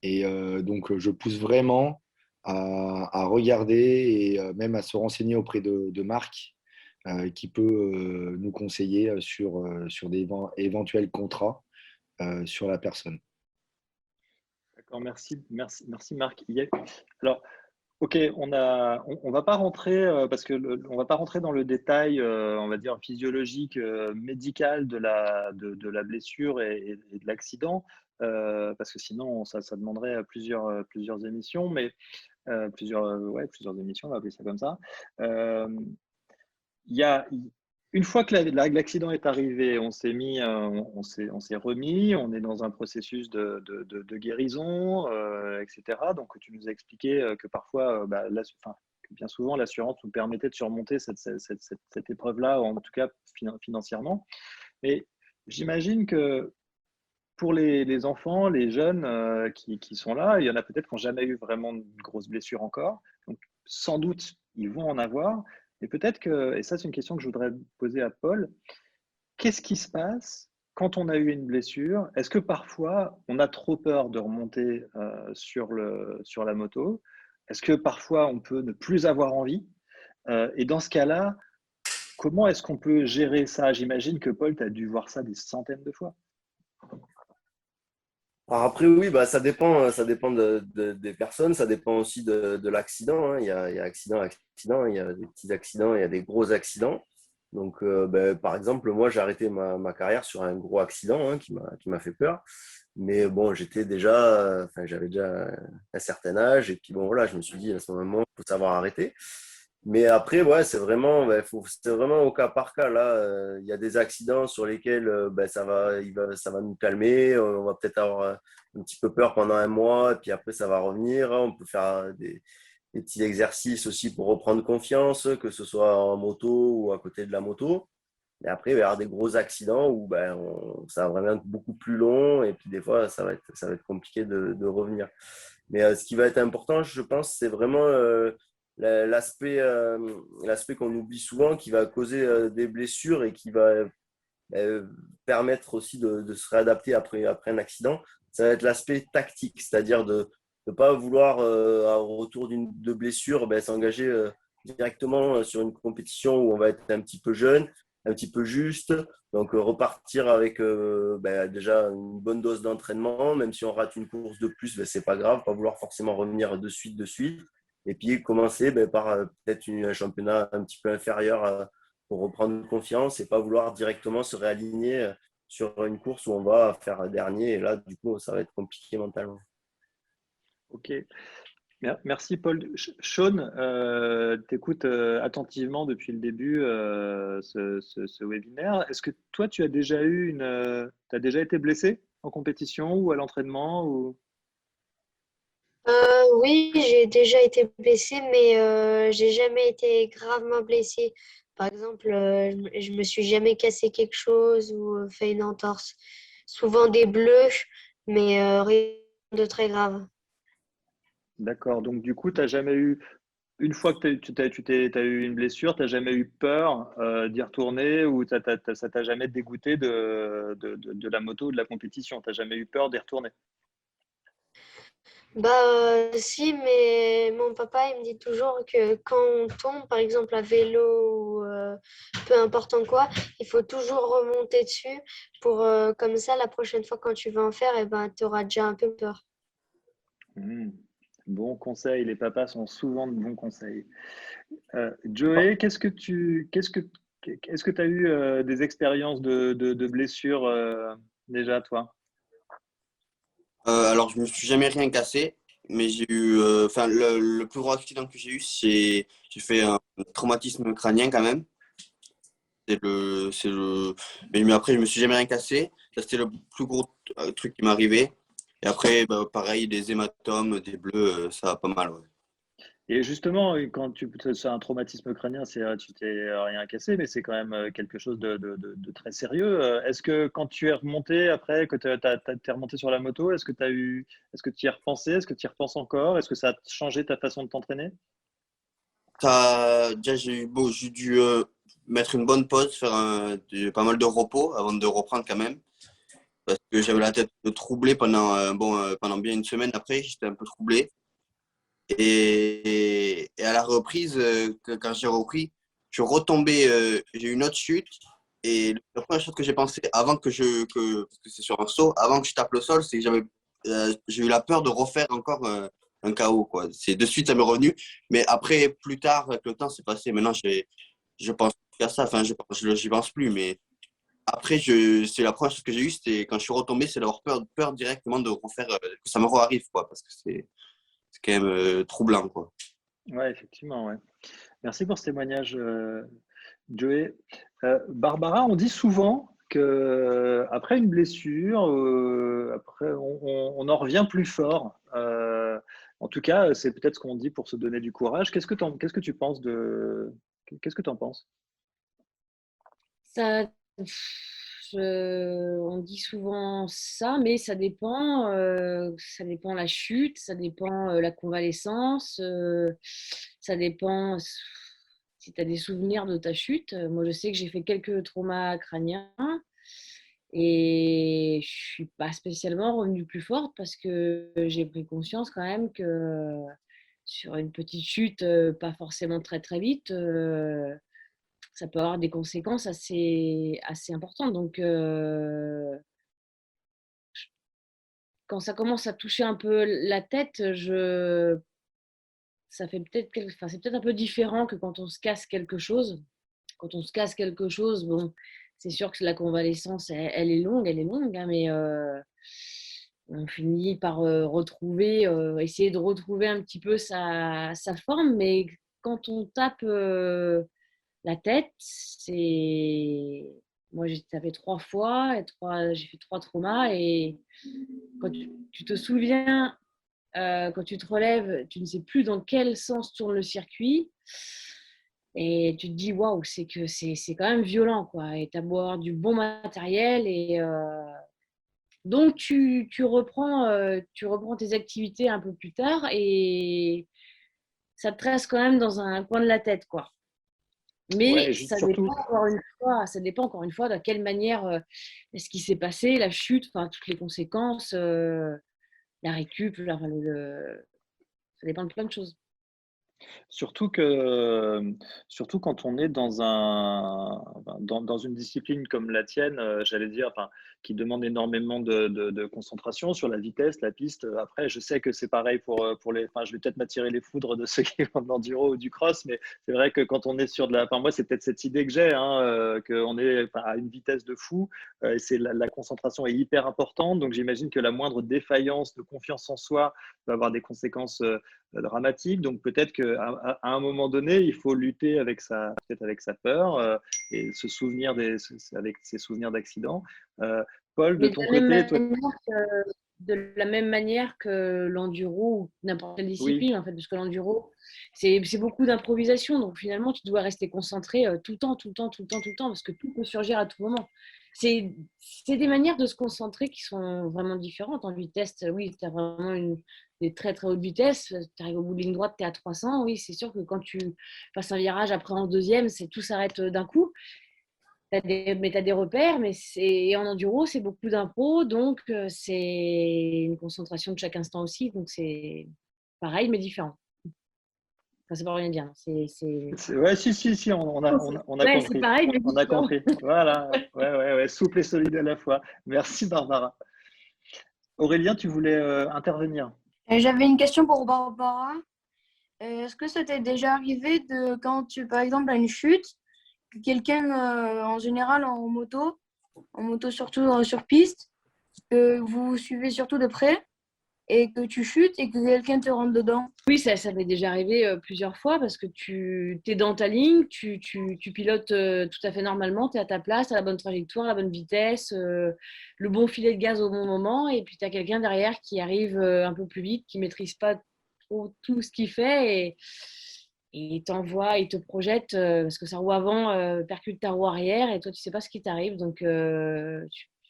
Et donc, je pousse vraiment à regarder et même à se renseigner auprès de Marc qui peut nous conseiller sur des éventuels contrats sur la personne. D'accord, merci Marc. Alors, ok, on va pas rentrer parce que on va pas rentrer dans le détail, on va dire physiologique, médical de la blessure et de l'accident, parce que sinon ça demanderait plusieurs émissions, mais plusieurs émissions, on va appeler ça comme ça. Il y a une fois que l'accident est arrivé, on s'est remis, on est dans un processus de guérison, etc. Donc tu nous as expliqué que parfois, que bien souvent l'assurance nous permettait de surmonter cette épreuve-là, en tout cas financièrement. Mais j'imagine que pour les enfants, les jeunes qui sont là, il y en a peut-être qui n'ont jamais eu vraiment de grosses blessures encore. Donc, sans doute, ils vont en avoir. Mais peut-être que, et ça c'est une question que je voudrais poser à Paul, qu'est-ce qui se passe quand on a eu une blessure? Est-ce que parfois on a trop peur de remonter sur la moto? Est-ce que parfois on peut ne plus avoir envie? Et dans ce cas-là, comment est-ce qu'on peut gérer ça? J'imagine que Paul, tu as dû voir ça des centaines de fois. Alors après, oui, bah, ça dépend des personnes, ça dépend aussi de l'accident, hein. Il y a accident, accident, il y a des petits accidents, il y a des gros accidents. Donc, par exemple, moi, j'ai arrêté ma carrière sur un gros accident hein, qui m'a fait peur. Mais bon, j'avais déjà un certain âge. Et puis bon, voilà, je me suis dit, à ce moment, il faut savoir arrêter. Mais après, ouais, c'est vraiment au cas par cas. Là, il y a des accidents sur lesquels ça va nous calmer. On va peut-être avoir un petit peu peur pendant un mois, et puis après, ça va revenir. On peut faire des petits exercices aussi pour reprendre confiance, que ce soit en moto ou à côté de la moto. Et après, il va y avoir des gros accidents où ça va vraiment être beaucoup plus long, et puis des fois, ça va être compliqué de revenir. Mais ce qui va être important, je pense, c'est vraiment l'aspect qu'on oublie souvent, qui va causer des blessures et qui va permettre aussi de se réadapter après un accident. Ça va être l'aspect tactique, c'est-à-dire de ne pas vouloir, au retour de blessure, s'engager directement sur une compétition où on va être un petit peu jeune, un petit peu juste. Donc, repartir avec déjà une bonne dose d'entraînement. Même si on rate une course de plus, c'est pas grave. Pas vouloir forcément revenir de suite. Et puis, commencer par peut-être un championnat un petit peu inférieur pour reprendre confiance et pas vouloir directement se réaligner sur une course où on va faire un dernier. Et là, du coup, ça va être compliqué mentalement. Ok. Merci Paul. Sean, t'écoutes attentivement depuis le début ce webinaire. Est-ce que toi, tu as déjà t'as déjà été blessé en compétition ou à l'entraînement ou... Oui, j'ai déjà été blessée, mais j'ai jamais été gravement blessée. Par exemple, je me suis jamais cassé quelque chose ou fait une entorse. Souvent des bleus, mais rien de très grave. D'accord. Donc du coup, t'as jamais eu, une fois que t'as eu une blessure, t'as jamais eu peur d'y retourner ou ça t'a jamais dégoûté de la moto ou de la compétition? T'as jamais eu peur d'y retourner? Bah si, mais mon papa il me dit toujours que quand on tombe, par exemple à vélo ou peu importe en quoi, il faut toujours remonter dessus pour comme ça la prochaine fois quand tu vas en faire, et ben tu auras déjà un peu peur. Hmm. Bon conseil, les papas sont souvent de bons conseils. Joey, est-ce que tu as eu des expériences de blessures déjà, toi? Alors, je me suis jamais rien cassé, mais j'ai eu, enfin, le plus gros accident que j'ai eu, j'ai fait un traumatisme crânien quand même. C'est le, mais après, je me suis jamais rien cassé. Ça, c'était le plus gros truc qui m'est arrivé. Et après, bah, pareil, des hématomes, des bleus, ça va pas mal, ouais. Et justement, quand c'est un traumatisme crânien, tu t'es rien cassé, mais c'est quand même quelque chose de très sérieux. Est-ce que quand tu es remonté après, que t'es remonté sur la moto, est-ce que tu y as repensé? Est-ce que tu y repenses encore? Est-ce que ça a changé ta façon de t'entraîner? Déjà, j'ai dû mettre une bonne pause, faire pas mal de repos avant de reprendre quand même. Parce que j'avais la tête troublée pendant bien une semaine après, j'étais un peu troublé. Et à la reprise, quand j'ai repris, je suis retombé, j'ai eu une autre chute. Et la première chose que j'ai pensé avant parce que c'est sur un saut, avant que je tape le sol, c'est que j'ai eu la peur de refaire encore un KO, quoi. C'est de suite, ça m'est revenu. Mais après, plus tard, avec le temps, c'est passé. Maintenant, je pense plus à ça. Enfin, j'y pense plus. Mais après, c'est la première chose que j'ai eue, c'était quand je suis retombé, c'est d'avoir peur directement de refaire, que ça me re-arrive, quoi. Parce que c'est quand même troublant, quoi. Ouais, effectivement, ouais. Merci pour ce témoignage, Joey. Barbara, on dit souvent que après une blessure, après, on en revient plus fort. En tout cas, c'est peut-être ce qu'on dit pour se donner du courage. Qu'est-ce que tu penses qu'est-ce que tu en penses? Ça, on dit souvent ça, mais ça dépend la chute, ça dépend la convalescence, ça dépend si tu as des souvenirs de ta chute. Moi, je sais que j'ai fait quelques traumas crâniens et je suis pas spécialement revenue plus forte parce que j'ai pris conscience quand même que sur une petite chute, pas forcément très très vite, ça peut avoir des conséquences assez importantes. Donc, quand ça commence à toucher un peu la tête, ça fait enfin, c'est peut-être un peu différent que quand on se casse quelque chose. Quand on se casse quelque chose, bon, c'est sûr que la convalescence, elle est longue, hein, mais on finit par essayer de retrouver un petit peu sa forme. Mais quand on tape la tête, moi j'ai tapé 3 fois, j'ai fait 3 traumas et quand tu te souviens, quand tu te relèves, tu ne sais plus dans quel sens tourne le circuit et tu te dis waouh, c'est que c'est quand même violent quoi. Et tu as beau avoir du bon matériel et donc tu reprends tes activités un peu plus tard et ça te reste quand même dans un coin de la tête quoi. Mais Ouais, surtout. ça dépend encore une fois de quelle manière est-ce qu'il s'est passé, la chute, enfin toutes les conséquences, la récup, ça dépend de plein de choses. Surtout surtout quand on est dans une discipline comme la tienne, j'allais dire, enfin, qui demande énormément de concentration sur la vitesse, la piste. Après, je sais que c'est pareil pour les. Enfin, je vais peut-être m'attirer les foudres de ceux qui font de l'enduro ou du cross, mais c'est vrai que quand on est sur de la. Enfin, moi, c'est peut-être cette idée que j'ai, hein, qu'on est enfin, à une vitesse de fou. Et la concentration est hyper importante. Donc, j'imagine que la moindre défaillance de confiance en soi va avoir des conséquences dramatique. Donc peut-être qu'à un moment donné, il faut lutter peut-être avec sa peur et se souvenir avec ses souvenirs d'accident. Paul, de Mais ton côté, toi, de la même manière que l'enduro ou n'importe quelle oui, discipline, en fait, parce que l'enduro, c'est beaucoup d'improvisation. Donc finalement, tu dois rester concentré tout le temps, tout le temps, tout le temps, tout le temps, parce que tout peut surgir à tout moment. C'est des manières de se concentrer qui sont vraiment différentes. En vitesse, oui, tu as vraiment des très très hautes vitesses. Tu arrives au bout de ligne droite, tu es à 300. Oui, c'est sûr que quand tu passes un virage après en deuxième, tout s'arrête d'un coup. Mais tu as des repères, et en enduro, c'est beaucoup d'impro, donc c'est une concentration de chaque instant aussi, donc c'est pareil mais différent. Enfin, c'est pas rien dire. ouais, si, on a Ouais, c'est compris. pareil mais On a différent. compris. Voilà, ouais, souple et solide à la fois. Merci Barbara. Aurélien, tu voulais intervenir. J'avais une question pour Barbara. Est-ce que ça t'est déjà arrivé de quand tu, par exemple, as une chute, que quelqu'un, en général en moto surtout sur piste, que vous suivez surtout de près et que tu chutes et que quelqu'un te rentre dedans? Oui, ça m'est déjà arrivé plusieurs fois parce que tu es dans ta ligne, tu pilotes tout à fait normalement, tu es à ta place, tu as la bonne trajectoire, la bonne vitesse, le bon filet de gaz au bon moment, et puis tu as quelqu'un derrière qui arrive un peu plus vite, qui maîtrise pas trop tout ce qu'il fait et il t'envoie, il te projette parce que sa roue avant percute ta roue arrière et toi tu sais pas ce qui t'arrive, donc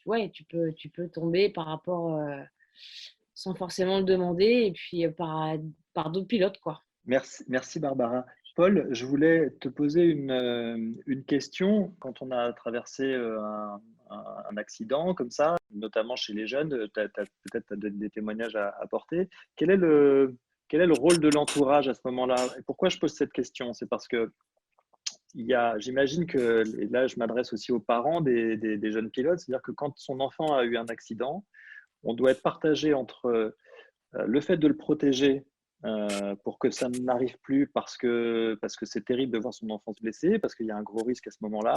ouais, tu peux tomber par rapport sans forcément le demander, et puis par d'autres pilotes, quoi. Merci Barbara. Paul, je voulais te poser une question. Quand on a traversé un accident comme ça, notamment chez les jeunes, peut-être des témoignages à apporter. Quel est quel est le rôle de l'entourage à ce moment-là? Et pourquoi je pose cette question? C'est parce que j'imagine que, et là je m'adresse aussi aux parents des jeunes pilotes, c'est-à-dire que quand son enfant a eu un accident, on doit être partagé entre le fait de le protéger pour que ça n'arrive plus parce que c'est terrible de voir son enfant se blesser, parce qu'il y a un gros risque à ce moment-là,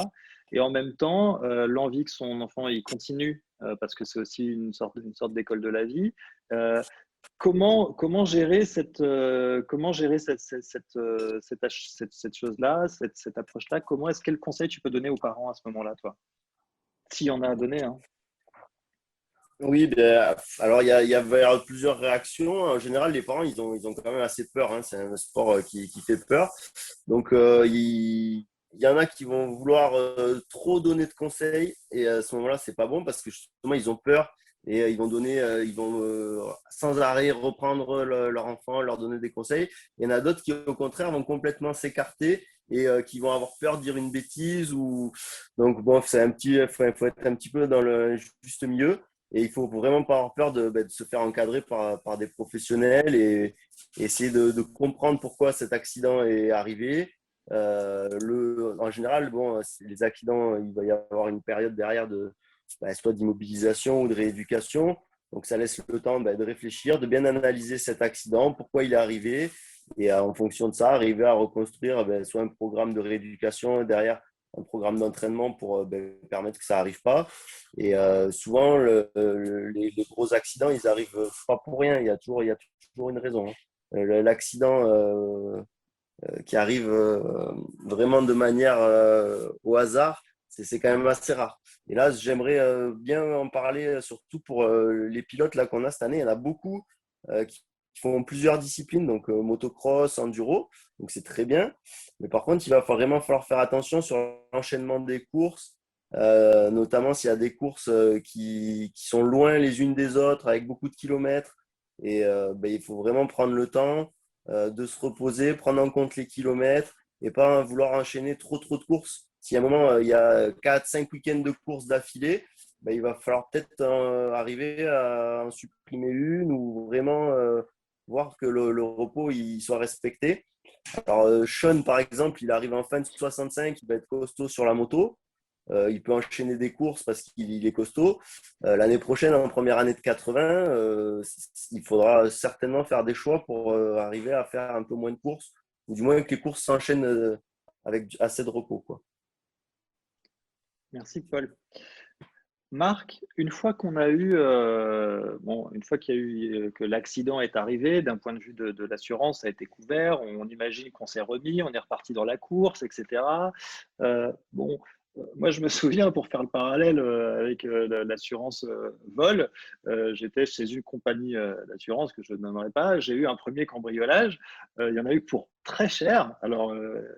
et en même temps l'envie que son enfant il continue parce que c'est aussi une sorte d'école de la vie. Euh, comment gérer cette chose-là, cette approche-là? Quel conseil tu peux donner aux parents à ce moment-là, toi? S'il y en a à donner, hein. Oui, ben, alors il y avait plusieurs réactions. En général, les parents, ils ont quand même assez peur, hein. C'est un sport qui fait peur. Donc, il y en a qui vont vouloir trop donner de conseils. Et à ce moment-là, c'est pas bon parce que justement, ils ont peur et ils vont sans arrêt reprendre leur enfant, leur donner des conseils. Il y en a d'autres qui, au contraire, vont complètement s'écarter et qui vont avoir peur de dire une bêtise. Donc, bon, faut être un petit peu dans le juste milieu. Et il faut vraiment pas avoir peur de se faire encadrer par des professionnels et essayer de comprendre pourquoi cet accident est arrivé. En général, bon, les accidents, il va y avoir une période derrière soit d'immobilisation ou de rééducation. Donc, ça laisse le temps de réfléchir, de bien analyser cet accident, pourquoi il est arrivé, et en fonction de ça, arriver à reconstruire soit un programme de rééducation et derrière un programme d'entraînement pour permettre que ça n'arrive pas. Et souvent, les gros accidents, ils arrivent pas pour rien. Il y a toujours une raison, hein. L'accident qui arrive vraiment de manière au hasard, c'est quand même assez rare. Et là, j'aimerais bien en parler, surtout pour les pilotes là qu'on a cette année. Il y en a beaucoup qui font plusieurs disciplines, donc motocross, enduro, donc c'est très bien. Mais par contre, il va vraiment falloir faire attention sur l'enchaînement des courses, notamment s'il y a des courses qui sont loin les unes des autres, avec beaucoup de kilomètres. Et il faut vraiment prendre le temps de se reposer, prendre en compte les kilomètres et pas vouloir enchaîner trop de courses. Si à un moment, il y a 4-5 week-ends de courses d'affilée, il va falloir peut-être arriver à en supprimer une ou vraiment voir que le repos il soit respecté. Alors, Sean, par exemple, il arrive en fin de 65, il va être costaud sur la moto. Il peut enchaîner des courses parce qu'il est costaud. L'année prochaine, en première année de 80, il faudra certainement faire des choix pour arriver à faire un peu moins de courses, ou du moins que les courses s'enchaînent avec assez de repos, quoi. Merci, Paul. Marc, une fois qu'on a eu, une fois qu'il y a eu que l'accident est arrivé, d'un point de vue de l'assurance, ça a été couvert, on imagine qu'on s'est remis, on est reparti dans la course, etc. Moi je me souviens, pour faire le parallèle avec l'assurance vol, j'étais chez une compagnie d'assurance que je ne nommerai pas, j'ai eu un premier cambriolage, il y en a eu pour très cher. Alors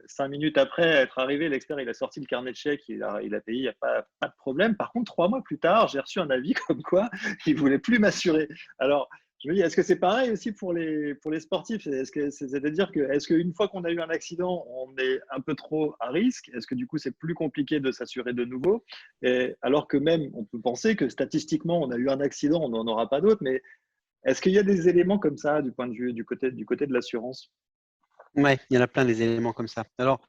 5 minutes après être arrivé, l'expert il a sorti le carnet de chèques, il a payé, il n'y a pas de problème. Par contre, 3 mois plus tard, j'ai reçu un avis comme quoi il ne voulait plus m'assurer. Alors je me dis, est-ce que c'est pareil aussi pour les sportifs? C'est-à-dire est-ce qu'une fois qu'on a eu un accident, on est un peu trop à risque? Est-ce que du coup, c'est plus compliqué de s'assurer de nouveau? Et alors que même, on peut penser que statistiquement, on a eu un accident, on n'en aura pas d'autres, mais est-ce qu'il y a des éléments comme ça du point de vue du côté de l'assurance? Oui, il y en a plein des éléments comme ça. Alors,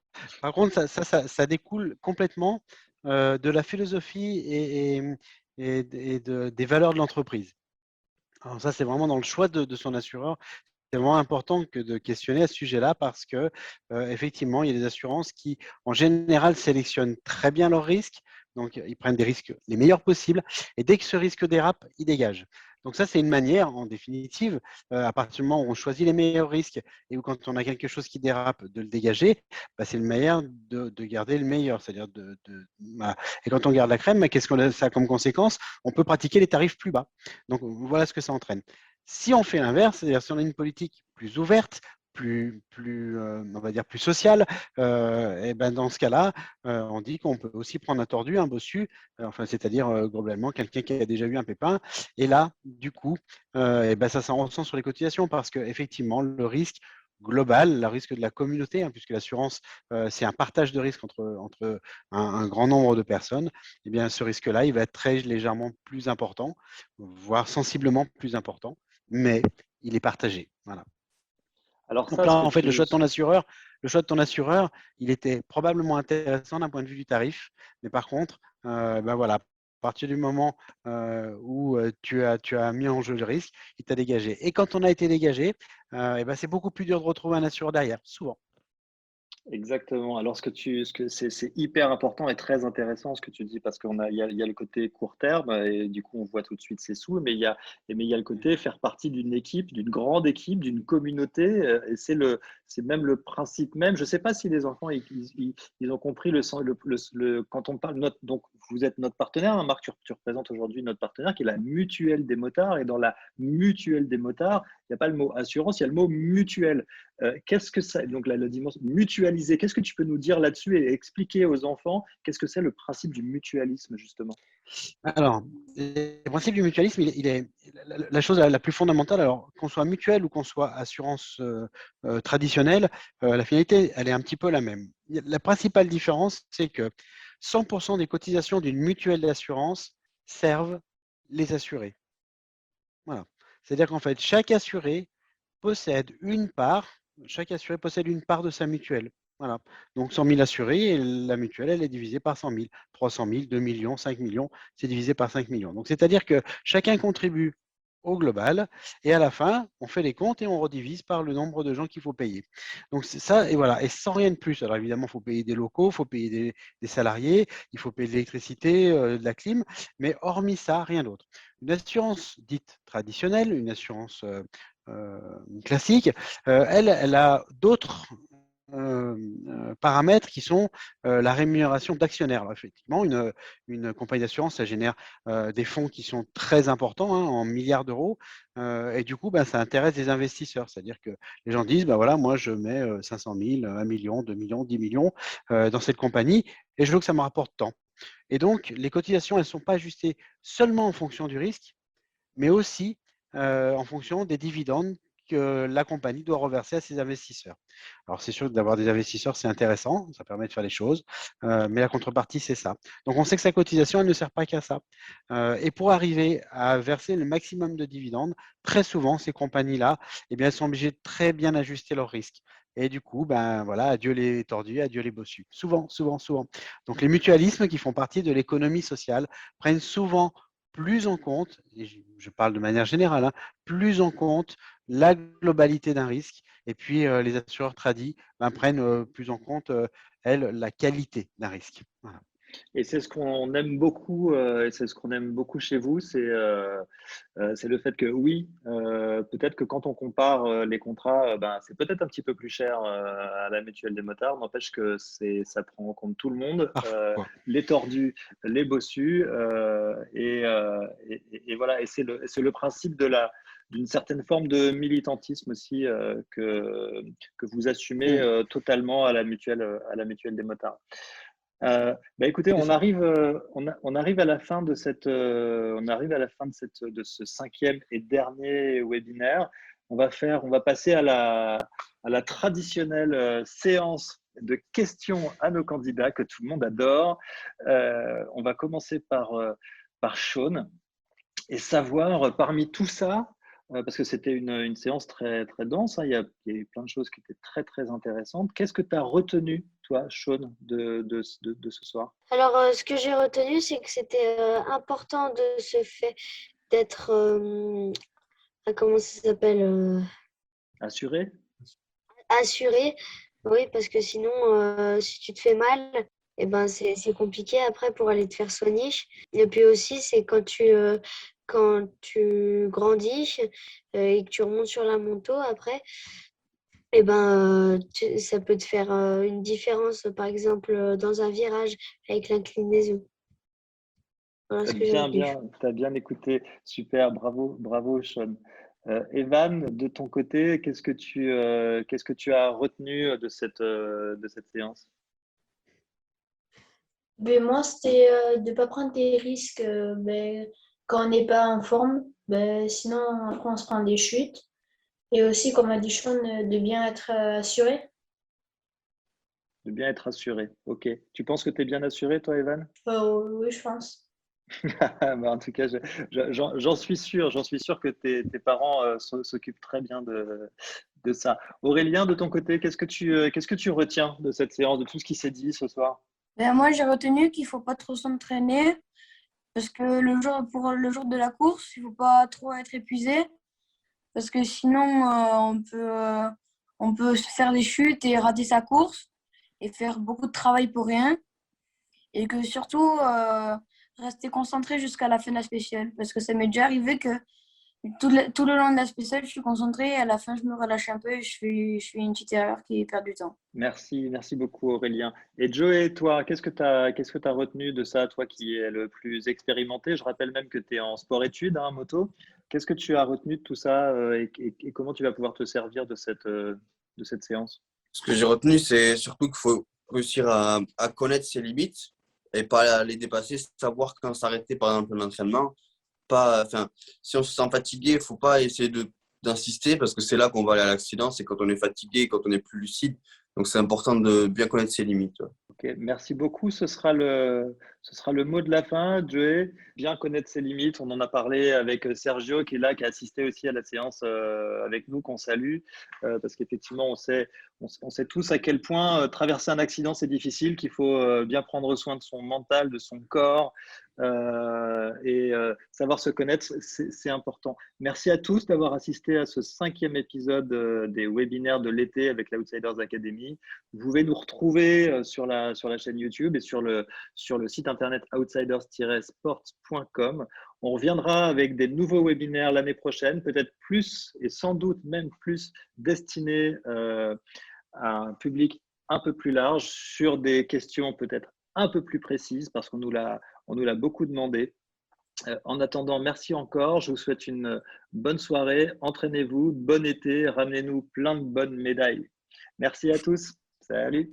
par contre, ça découle complètement de la philosophie des valeurs de l'entreprise. Alors ça, c'est vraiment dans le choix de son assureur. C'est vraiment important que de questionner à ce sujet-là parce que effectivement, il y a des assurances qui, en général, sélectionnent très bien leurs risques. Donc, ils prennent des risques les meilleurs possibles. Et dès que ce risque dérape, ils dégagent. Donc ça, c'est une manière, en définitive, à partir du moment où on choisit les meilleurs risques et où quand on a quelque chose qui dérape, de le dégager, c'est une manière de garder le meilleur. C'est-à-dire voilà. Et quand on garde la crème, qu'est-ce que ça a comme conséquence? On peut pratiquer les tarifs plus bas. Donc voilà ce que ça entraîne. Si on fait l'inverse, c'est-à-dire si on a une politique plus ouverte, on va dire plus sociale, et dans ce cas-là, on dit qu'on peut aussi prendre un tordu, un bossu, c'est-à-dire globalement quelqu'un qui a déjà eu un pépin. Et là, du coup, ça s'en ressent sur les cotisations parce qu'effectivement, le risque global, le risque de la communauté, puisque l'assurance, c'est un partage de risque entre un grand nombre de personnes, eh bien, ce risque-là, il va être très légèrement plus important, voire sensiblement plus important, mais il est partagé. Voilà. Alors Donc ça, là, ce que en fait, tu... le choix de ton assureur, il était probablement intéressant d'un point de vue du tarif. Mais par contre, ben voilà, à partir du moment où tu as mis en jeu le risque, il t'a dégagé. Et quand on a été dégagé, et ben, c'est beaucoup plus dur de retrouver un assureur derrière, souvent. Exactement. Alors, c'est hyper important et très intéressant ce que tu dis parce il y a le côté court terme et du coup, on voit tout de suite ses sous, mais il y a le côté faire partie d'une équipe, d'une grande équipe, d'une communauté et c'est même le principe même. Je ne sais pas si les enfants, ils ont compris quand on parle, donc vous êtes notre partenaire, hein, Marc, tu représentes aujourd'hui notre partenaire qui est la mutuelle des motards et dans la mutuelle des motards, il n'y a pas le mot assurance, il y a le mot mutuelle. Qu'est-ce que ça, donc la dimension mutualiser, qu'est-ce que tu peux nous dire là-dessus et expliquer aux enfants qu'est-ce que c'est le principe du mutualisme justement? Alors, le principe du mutualisme, il est la chose la plus fondamentale. Alors, qu'on soit mutuelle ou qu'on soit assurance traditionnelle, la finalité, elle est un petit peu la même. La principale différence, c'est que 100% des cotisations d'une mutuelle d'assurance servent les assurés. Voilà. C'est-à-dire qu'en fait, chaque assuré possède une part de sa mutuelle. Voilà. Donc 100 000 assurés, et la mutuelle, elle est divisée par 100 000. 300 000, 2 millions, 5 millions, c'est divisé par 5 millions. Donc c'est-à-dire que chacun contribue au global, et à la fin, on fait les comptes et on redivise par le nombre de gens qu'il faut payer. Donc c'est ça, et voilà, et sans rien de plus. Alors évidemment, il faut payer des locaux, il faut payer des salariés, il faut payer de l'électricité, de la clim, mais hormis ça, rien d'autre. Une assurance dite traditionnelle, une assurance classique, elle a d'autres paramètres qui sont la rémunération d'actionnaires. Alors, effectivement, une compagnie d'assurance, ça génère des fonds qui sont très importants, hein, en milliards d'euros, et du coup, ben, ça intéresse des investisseurs. C'est-à-dire que les gens disent, ben voilà, moi, je mets 500 000, 1 million, 2 millions, 10 millions dans cette compagnie, et je veux que ça me rapporte tant. Et donc, les cotisations, elles ne sont pas ajustées seulement en fonction du risque, mais aussi en fonction des dividendes que la compagnie doit reverser à ses investisseurs. Alors, c'est sûr que d'avoir des investisseurs, c'est intéressant, ça permet de faire les choses, mais la contrepartie, c'est ça. Donc, on sait que sa cotisation, elle ne sert pas qu'à ça. Et pour arriver à verser le maximum de dividendes, très souvent, ces compagnies-là, eh bien, elles sont obligées de très bien ajuster leurs risques. Et du coup, ben voilà, adieu les tordus, adieu les bossus. Souvent, souvent, souvent. Donc, les mutualismes qui font partie de l'économie sociale prennent souvent plus en compte, et je parle de manière générale, hein, plus en compte la globalité d'un risque. Et puis, les assureurs tradis ben, prennent plus en compte, elles, la qualité d'un risque. Voilà. Et c'est ce qu'on aime beaucoup, et c'est ce qu'on aime beaucoup chez vous, c'est le fait que oui, peut-être que quand on compare les contrats, ben, c'est peut-être un petit peu plus cher à la mutuelle des motards, n'empêche que ça prend en compte tout le monde, Parfois. les tordus, les bossus, et voilà, et c'est le principe d'une certaine forme de militantisme aussi que vous assumez totalement à la mutuelle des motards. Bah écoutez, C'est ça. on arrive à la fin de on arrive à la fin de ce cinquième et dernier webinaire. On va passer à la traditionnelle séance de questions à nos candidats que tout le monde adore. On va commencer par Sean et savoir parmi tout ça, parce que c'était une séance très, très dense, hein, il y a eu plein de choses qui étaient très, très intéressantes. Qu'est-ce que tu as retenu, toi, Sean, de ce soir? Alors, ce que j'ai retenu, c'est que c'était important de ce fait d'être, comment ça s'appelle, Assuré? assuré. Oui, parce que sinon, si tu te fais mal, eh ben, c'est compliqué après pour aller te faire soigner. Et puis aussi, c'est quand tu grandis et que tu remontes sur la moto après, eh ben, ça peut te faire une différence, par exemple, dans un virage avec l'inclinaison. Voilà ce que j'ai retenu. T'as bien écouté. Super, bravo, bravo, Sean. Evan, de ton côté, qu'est-ce que tu as retenu de cette séance? Ben, moi, c'était de ne pas prendre des risques ben, quand on n'est pas en forme. Ben, sinon, après, on se prend des chutes. Et aussi, comme a dit Sean, de bien être assuré. De bien être assuré. Ok. Tu penses que tu es bien assuré, toi, Evan? Oui, je pense. Bah, en tout cas, j'en suis sûr que tes parents s'occupent très bien de ça. Aurélien, de ton côté, qu'est-ce que tu retiens de cette séance, de tout ce qui s'est dit ce soir? Ben, moi, j'ai retenu qu'il ne faut pas trop s'entraîner parce que pour le jour de la course, il ne faut pas trop être épuisé parce que sinon, on peut se faire des chutes et rater sa course et faire beaucoup de travail pour rien. Et que surtout, rester concentré jusqu'à la fin de la spéciale parce que ça m'est déjà arrivé que tout le long de la spéciale, je suis concentrée et à la fin, je me relâche un peu et je fais une petite erreur qui perd du temps. Merci beaucoup Aurélien. Et Joey, toi, qu'est-ce que tu as retenu de ça, toi qui es le plus expérimenté? Je rappelle même que tu es en sport-études, hein, moto. Qu'est-ce que tu as retenu de tout ça et comment tu vas pouvoir te servir de cette séance? Ce que j'ai retenu, c'est surtout qu'il faut réussir à connaître ses limites et pas les dépasser, savoir quand s'arrêter, par exemple, l'entraînement. Si on se sent fatigué, il ne faut pas essayer d'insister parce que c'est là qu'on va aller à l'accident. C'est quand on est fatigué, quand on est plus lucide. Donc, c'est important de bien connaître ses limites. Ok, merci beaucoup. Ce sera le mot de la fin, Joey. Bien connaître ses limites. On en a parlé avec Sergio qui est là, qui a assisté aussi à la séance avec nous, qu'on salue. Parce qu'effectivement, on sait tous à quel point traverser un accident, c'est difficile, qu'il faut bien prendre soin de son mental, de son corps. Et savoir se connaître, c'est important. Merci à tous d'avoir assisté à ce 5e épisode des webinaires de l'été avec l'Outsiders Academy. Vous pouvez nous retrouver sur la chaîne YouTube et sur le site internet outsiders-sports.com. On reviendra avec des nouveaux webinaires l'année prochaine, peut-être plus et sans doute même plus destinés à un public un peu plus large sur des questions peut-être un peu plus précises parce qu'on nous l'a beaucoup demandé. En attendant, merci encore. Je vous souhaite une bonne soirée. Entraînez-vous, bon été, ramenez-nous plein de bonnes médailles. Merci à tous. Salut.